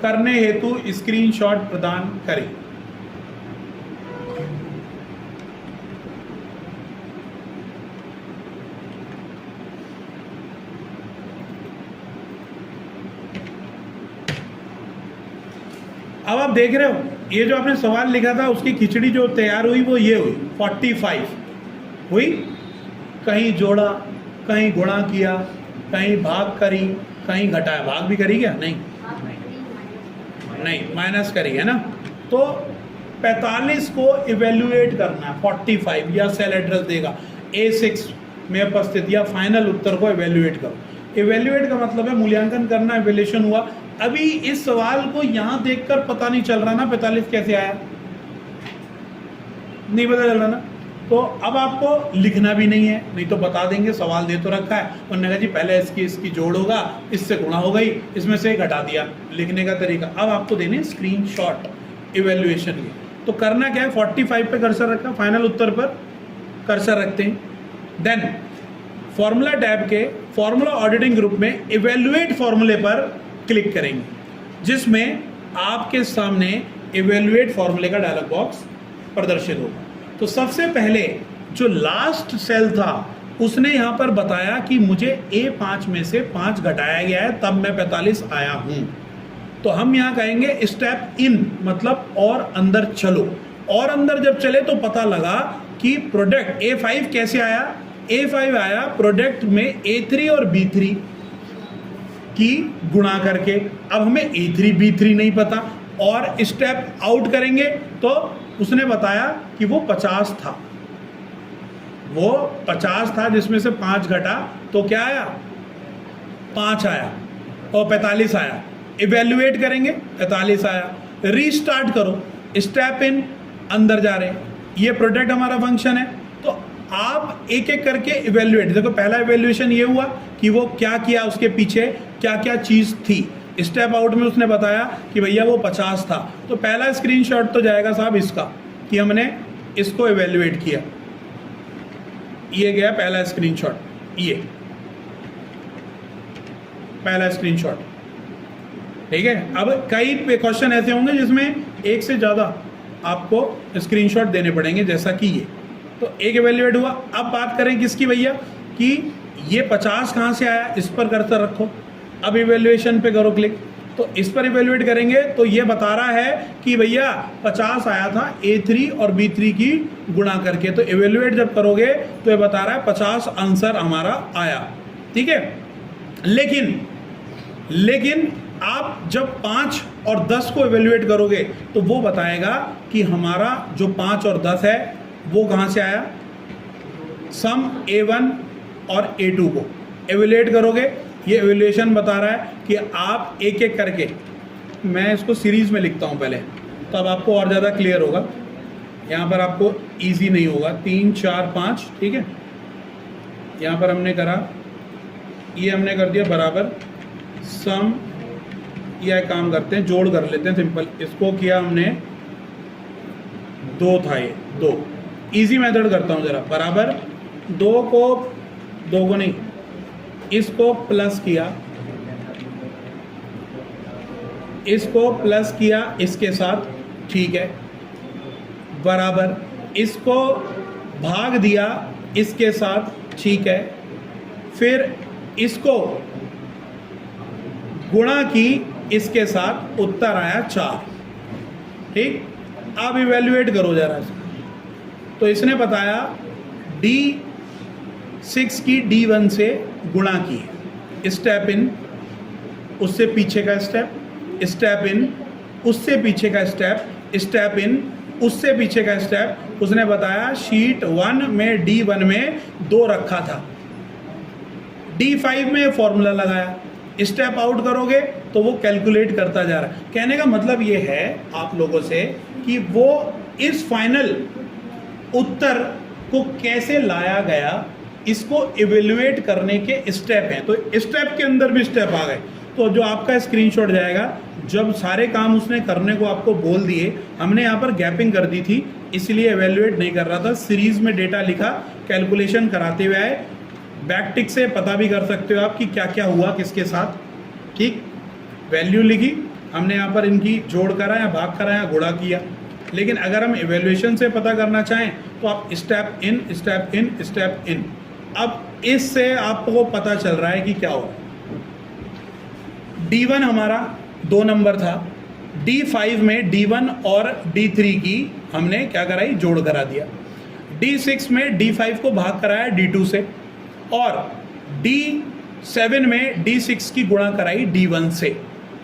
करने हेतु स्क्रीनशॉट प्रदान करें। अब आप देख रहे हो, ये जो आपने सवाल लिखा था उसकी खिचड़ी जो तैयार हुई वो ये हुई, 45 हुई, कहीं जोड़ा, कहीं गुणा किया, कहीं भाग करी, कहीं घटाया। भाग भी करी क्या? नहीं, माइनस करी है ना। तो 45 को इवेल्युएट करना है, 45 या सेल एड्रेस देगा A6 में उपस्थित, या फाइनल उत्तर को इवेल्युएट करो। इवेल्युएट का मतलब है मूल्यांकन करना, इवेल्युएशन हुआ। अभी इस सवाल को यहां देखकर पता नहीं चल रहा ना 45 कैसे आया, नहीं पता चल रहा ना। तो अब आपको लिखना भी नहीं है, नहीं तो बता देंगे, सवाल दे तो रखा है, उन्होंने कहा जी पहले इसकी जोड़ होगा, इससे गुणा हो गई, इसमें से घटा दिया। लिखने का तरीका अब आपको देने स्क्रीनशॉट इवेल्युएशन के। तो करना क्या है, 45 पे कर्सर रखना, फाइनल उत्तर पर कर्सर रखते हैं। देन फॉर्मूला टैब के फॉर्मूला ऑडिटिंग ग्रुप में इवेल्युएट फॉर्मूले पर क्लिक करेंगे, जिसमें आपके सामने इवेल्युएट फॉर्मूले का डायलॉग बॉक्स प्रदर्शित होगा। तो सबसे पहले जो लास्ट सेल था उसने यहाँ पर बताया कि मुझे A5 में से 5 घटाया गया है, तब मैं 45 आया हूँ। तो हम यहाँ कहेंगे स्टेप इन, मतलब और अंदर चलो। और अंदर जब चले तो पता लगा कि प्रोडक्ट A5 कैसे आया, A5 आया प्रोडक्ट में A3 और B3 की गुणा करके। अब हमें A3 B3 नहीं पता, और स्टेप आउट करेंगे तो उसने बताया कि वो 50 था, वो 50 था जिसमें से 5 घटा तो क्या आया, 5 आया और 45 आया। इवेल्युएट करेंगे, 45 आया। रीस्टार्ट करो, स्टेप इन, अंदर जा रहे हैं। ये प्रोडक्ट हमारा फंक्शन है, तो आप एक एक करके इवेल्युएट। देखो पहला इवेल्युएशन ये हुआ कि वो क्या किया, उसके पीछे क्या क्या चीज़ थी। स्टेप आउट में उसने बताया कि भैया वो 50 था, तो पहला स्क्रीनशॉट तो जाएगा साहब इसका कि हमने इसको इवेल्युएट किया। ये गया पहला स्क्रीनशॉट, ये पहला स्क्रीनशॉट, ठीक है। अब कई क्वेश्चन ऐसे होंगे जिसमें एक से ज़्यादा आपको स्क्रीनशॉट देने पड़ेंगे, जैसा कि ये। तो एक इवेल्युएट हुआ। अब बात करें किसकी भैया, कि ये 50 कहाँ से आया, इस पर कर्सर रखो। अब इवेल्युएशन पे करो क्लिक, तो इस पर इवेल्युएट करेंगे तो ये बता रहा है कि भैया 50 आया था A3 और B3 की गुणा करके। तो इवेल्युएट जब करोगे तो ये बता रहा है 50 आंसर हमारा आया, ठीक है। लेकिन आप जब 5 और 10 को इवेल्युएट करोगे तो वो बताएगा कि हमारा जो 5 और 10 है वो कहाँ से आया। सम A1 और A2 को इवेल्युएट करोगे, ये इवेल्युएशन बता रहा है कि आप एक एक करके, मैं इसको सीरीज़ में लिखता हूँ पहले, तो अब आपको और ज़्यादा क्लियर होगा। यहाँ पर आपको इजी नहीं होगा, 3 4 5, ठीक है। यहाँ पर हमने करा, ये हमने कर दिया बराबर सम, यह काम करते हैं, जोड़ कर लेते हैं सिंपल। इसको किया हमने 2 था, ये 2। इजी मेथड करता हूँ ज़रा, बराबर 2 को नहीं, इसको प्लस किया, इसको प्लस किया इसके साथ, ठीक है, बराबर इसको भाग दिया इसके साथ, ठीक है, फिर इसको गुणा की इसके साथ, उत्तर आया 4, ठीक। अब इवेल्युएट करो जरा। तो इसने बताया D6 की D1 से गुणा की, स्टेप इन, उससे पीछे का स्टेप, स्टेप इन, उससे पीछे का स्टेप, स्टेप इन, उससे पीछे का स्टेप। उसने बताया शीट 1 में D1 में 2 रखा था, D5 में फॉर्मूला लगाया। स्टेप आउट करोगे तो वो कैलकुलेट करता जा रहा है। कहने का मतलब ये है आप लोगों से कि वो इस फाइनल उत्तर को कैसे लाया गया, इसको इवेल्युएट करने के स्टेप हैं। तो स्टेप के अंदर भी स्टेप आ गए। तो जो आपका स्क्रीनशॉट जाएगा, जब सारे काम उसने करने को आपको बोल दिए, हमने यहाँ पर गैपिंग कर दी थी, इसलिए इवेल्युएट नहीं कर रहा था, सीरीज में डेटा लिखा, कैलकुलेशन कराते हुए आए। बैकटिक से पता भी कर सकते हो आप कि क्या क्या हुआ किसके साथ, ठीक। वैल्यू लिखी हमने, यहाँ पर इनकी जोड़ करा या भाग करा या गुणा किया। लेकिन अगर हम इवेल्युएशन से पता करना चाहें तो आप step in, step in, step in. अब इससे आपको पता चल रहा है कि क्या होगा। D1 हमारा 2 नंबर था, D5 में D1 और D3 की हमने क्या कराई, जोड़ करा दिया। D6 में D5 को भाग कराया D2 से, और D7 में D6 की गुणा कराई D1 से।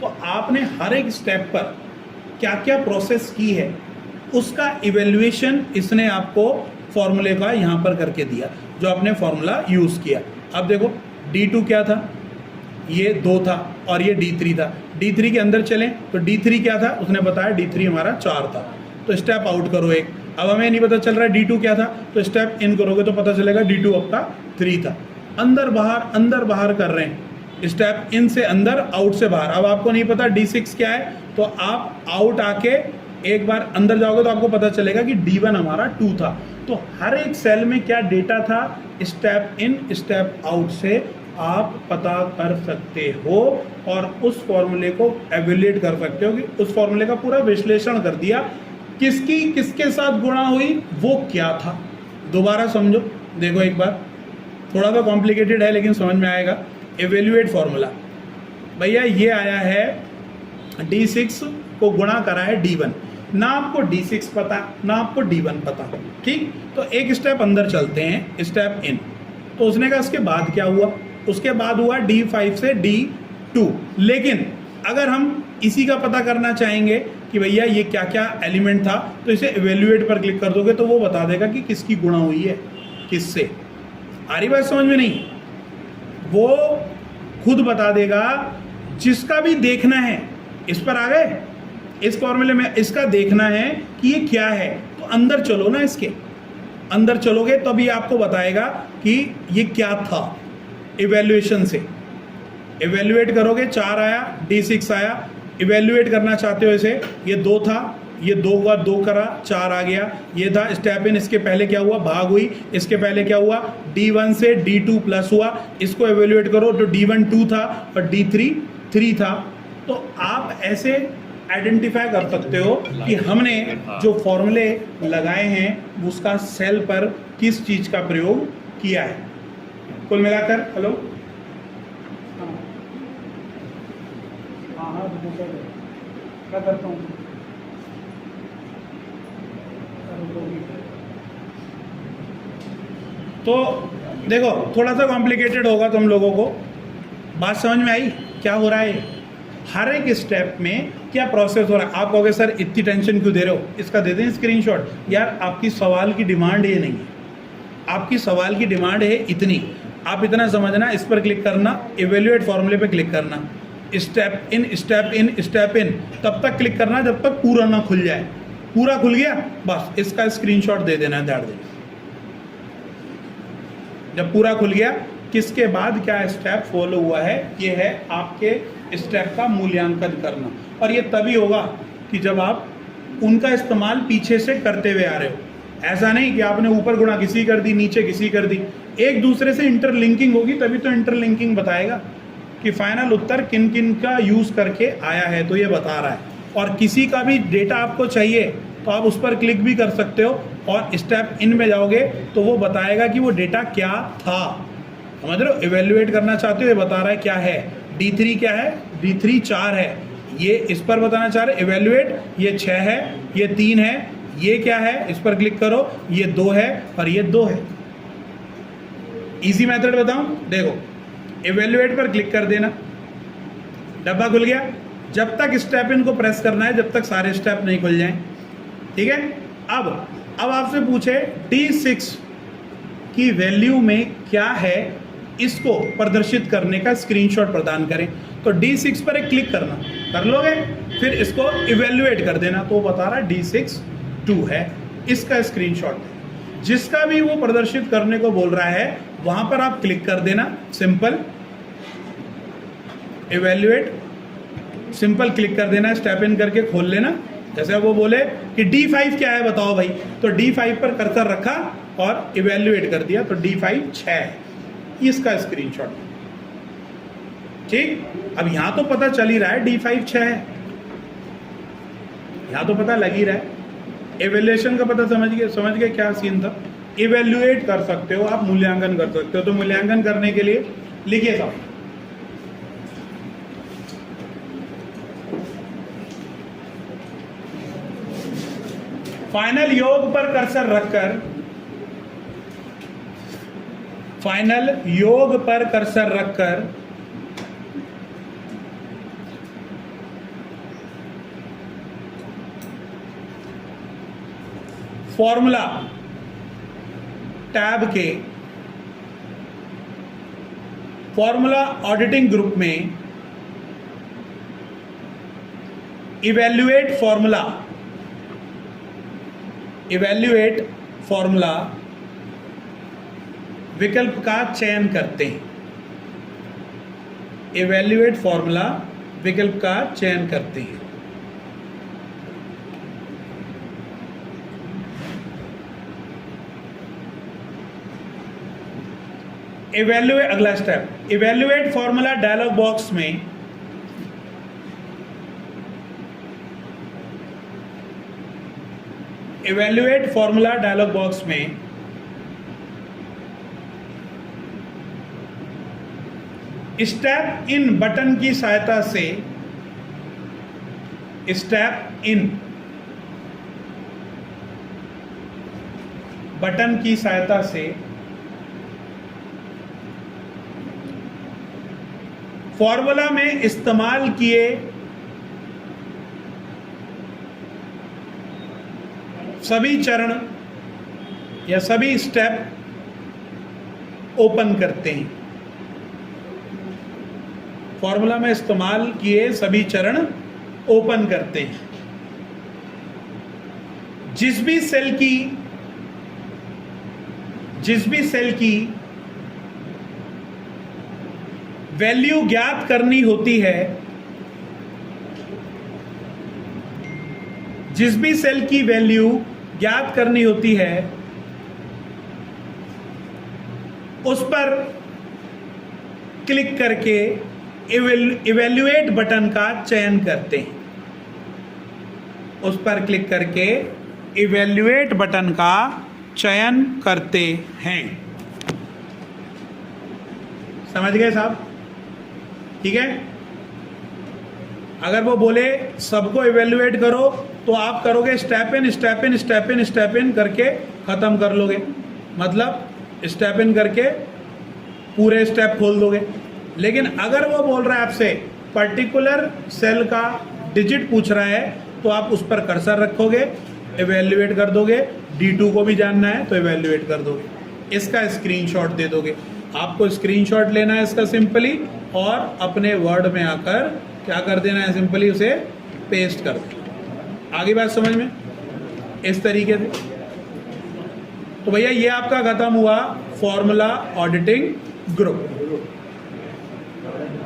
तो आपने हर एक स्टेप पर क्या क्या प्रोसेस की है उसका इवेल्युएशन इसने आपको फॉर्मूले का यहाँ पर करके दिया, जो आपने फॉर्मूला यूज़ किया। अब देखो D2 क्या था, ये 2 था, और ये D3 था। D3 के अंदर चलें तो D3 क्या था, उसने बताया D3 हमारा 4 था। तो स्टेप आउट करो एक। अब हमें नहीं पता चल रहा है D2 क्या था, तो स्टेप इन करोगे तो पता चलेगा D2 आपका 3 था। अंदर बाहर कर रहे हैं, स्टेप इन से अंदर, आउट से बाहर। अब आपको नहीं पता D6 क्या है, तो आप आउट आके एक बार अंदर जाओगे तो आपको पता चलेगा कि D1 हमारा 2 था। तो हर एक सेल में क्या डेटा था, स्टेप इन स्टेप आउट से आप पता कर सकते हो, और उस फॉर्मूले को एवेल्युएट कर सकते हो कि उस फॉर्मूले का पूरा विश्लेषण कर दिया किसकी किसके साथ गुणा हुई वो क्या था। दोबारा समझो, देखो एक बार, थोड़ा सा कॉम्प्लिकेटेड है लेकिन समझ में आएगा। इवेल्युएट फॉर्मूला, भैया ये आया है D6 को गुणा करा है D1, ना आपको D6 पता ना आपको D1 पता, ठीक। तो एक स्टेप अंदर चलते हैं, स्टेप इन। तो उसने कहा इसके बाद क्या हुआ, उसके बाद हुआ D5 से D2। लेकिन अगर हम इसी का पता करना चाहेंगे कि भैया ये क्या क्या एलिमेंट था, तो इसे इवेल्युएट पर क्लिक कर दोगे तो वो बता देगा कि किसकी गुणा हुई है किससे। आ रही बात समझ में? नहीं, वो खुद बता देगा। जिसका भी देखना है, इस पर आ गए, इस फॉर्मूले में इसका देखना है कि ये क्या है, तो अंदर चलो ना, इसके अंदर चलोगे तभी आपको बताएगा कि ये क्या था। इवेल्युएशन से इवेल्युएट करोगे, 4 आया, D6 आया, इवेल्युएट करना चाहते हो इसे, ये 2 था, ये 2 हुआ, 2 करा, 4 आ गया, ये था स्टेप इन। इसके पहले क्या हुआ, भाग हुई, इसके पहले क्या हुआ, D1 से D2 प्लस हुआ, इसको इवेल्युएट करो तो D1 2 था और D3 3 था। तो आप ऐसे आइडेंटिफाई कर सकते हो कि हमने जो फॉर्मूले लगाए हैं उसका सेल पर किस चीज का प्रयोग किया है। कुल मिलाकर, हेलो, क्या करता हूँ, तो देखो थोड़ा सा कॉम्प्लिकेटेड होगा तुम लोगों को, बात समझ में आई क्या हो रहा है। हर एक स्टेप में क्या प्रोसेस हो रहा है। आप कहोगे सर इतनी टेंशन क्यों दे रहे हो, इसका दे दें स्क्रीनशॉट। यार आपकी सवाल की डिमांड ये नहीं है, आपकी सवाल की डिमांड है इतनी, आप इतना समझना, इस पर क्लिक करना, इवेल्युएट फॉर्मूले पे क्लिक करना, step in step in step in, तब तक क्लिक करना जब तक पूरा ना खुल जाए। पूरा खुल गया बस इसका स्क्रीनशॉट दे देना, ध्यान देना। जब पूरा खुल गया, किसके बाद क्या स्टेप फॉलो हुआ है, ये है आपके स्टेप का मूल्यांकन करना। और ये तभी होगा कि जब आप उनका इस्तेमाल पीछे से करते हुए आ रहे हो। ऐसा नहीं कि आपने ऊपर गुणा किसी कर दी, नीचे किसी कर दी, एक दूसरे से इंटरलिंकिंग होगी तभी तो इंटरलिंकिंग बताएगा कि फाइनल उत्तर किन किन का यूज करके आया है, तो ये बता रहा है। और किसी का भी डेटा आपको चाहिए तो आप उस पर क्लिक भी कर सकते हो और स्टेप इन में जाओगे तो वो बताएगा कि वो डेटा क्या था। समझ रहे हो, इवेल्युएट करना चाहते हो, ये बता रहा है क्या है। D3 क्या है, D3 4 है, ये इस पर बताना चाह रहे इवेल्युएट, ये 6 है, ये 3 है, ये क्या है, इस पर क्लिक करो, ये 2 है और ये 2 है। इजी मेथड बताऊं, देखो इवेल्युएट पर क्लिक कर देना, डब्बा खुल गया। जब तक स्टेप इन को प्रेस करना है जब तक सारे स्टेप नहीं खुल जाएं, ठीक है। अब आपसे पूछे D6 की वैल्यू में क्या है, इसको प्रदर्शित करने का स्क्रीनशॉट प्रदान करें। तो D6 पर एक क्लिक करना, कर लोगे, फिर इसको इवेल्युएट कर देना, तो वो बता रहा है D6 2 है, इसका स्क्रीनशॉट है। जिसका भी वो प्रदर्शित करने को बोल रहा है वहां पर आप क्लिक कर देना, सिंपल इवेल्युएट, सिंपल क्लिक कर देना, स्टेप इन करके खोल लेना। जैसे वो बोले कि D5 क्या है बताओ भाई, तो D5 पर कर्सर रखा और इवेल्युएट कर दिया, तो D5 6 है, इसका स्क्रीनशॉट। ठीक, अब यहां तो पता चल ही रहा है D5 6 है, यहां तो पता लग ही रहा है। इवेल्युएशन का पता समझ गए क्या सीन था। इवेल्युएट कर सकते हो आप, मूल्यांकन कर सकते हो। तो मूल्यांकन करने के लिए लिखिए साहब, फाइनल योग पर कर्सर रखकर, फाइनल योग पर कर्सर रखकर फॉर्मूला टैब के फॉर्मूला ऑडिटिंग ग्रुप में इवेल्युएट फॉर्मूला विकल्प का चयन करते हैं। इवेल्युएट फॉर्मूला विकल्प का चयन करते हैं। इवेल्युएट, अगला step, evaluate formula dialog box में इवेल्युएट फॉर्मूला डायलॉग बॉक्स में स्टेप इन बटन की सहायता से स्टेप इन बटन की सहायता से फॉर्मूला में इस्तेमाल किए सभी चरण या सभी स्टेप ओपन करते हैं। फॉर्मूला में इस्तेमाल किए सभी चरण ओपन करते हैं। जिस भी सेल की वैल्यू ज्ञात करनी होती है, जिस भी सेल की वैल्यू ज्ञात करनी होती है उस पर क्लिक करके इवेल्युएट बटन का चयन करते हैं। उस पर क्लिक करके इवेल्युएट बटन का चयन करते हैं। समझ गए साहब? ठीक है। अगर वो बोले सबको इवेल्युएट करो तो आप करोगे step in step in step in step in करके खत्म कर लोगे, मतलब स्टेप इन करके पूरे स्टेप खोल दोगे। लेकिन अगर वो बोल रहा है आपसे पर्टिकुलर सेल का डिजिट पूछ रहा है तो आप उस पर कर्सर रखोगे, इवेल्युएट कर दोगे। D2 को भी जानना है तो इवेल्युएट कर दोगे, इसका स्क्रीनशॉट दे दोगे। आपको स्क्रीनशॉट लेना है इसका सिंपली और अपने वर्ड में आकर क्या कर देना है, सिंपली उसे पेस्ट कर देना। आगे बात समझ में इस तरीके से। तो भैया ये आपका खत्म हुआ फॉर्मूला ऑडिटिंग ग्रुप।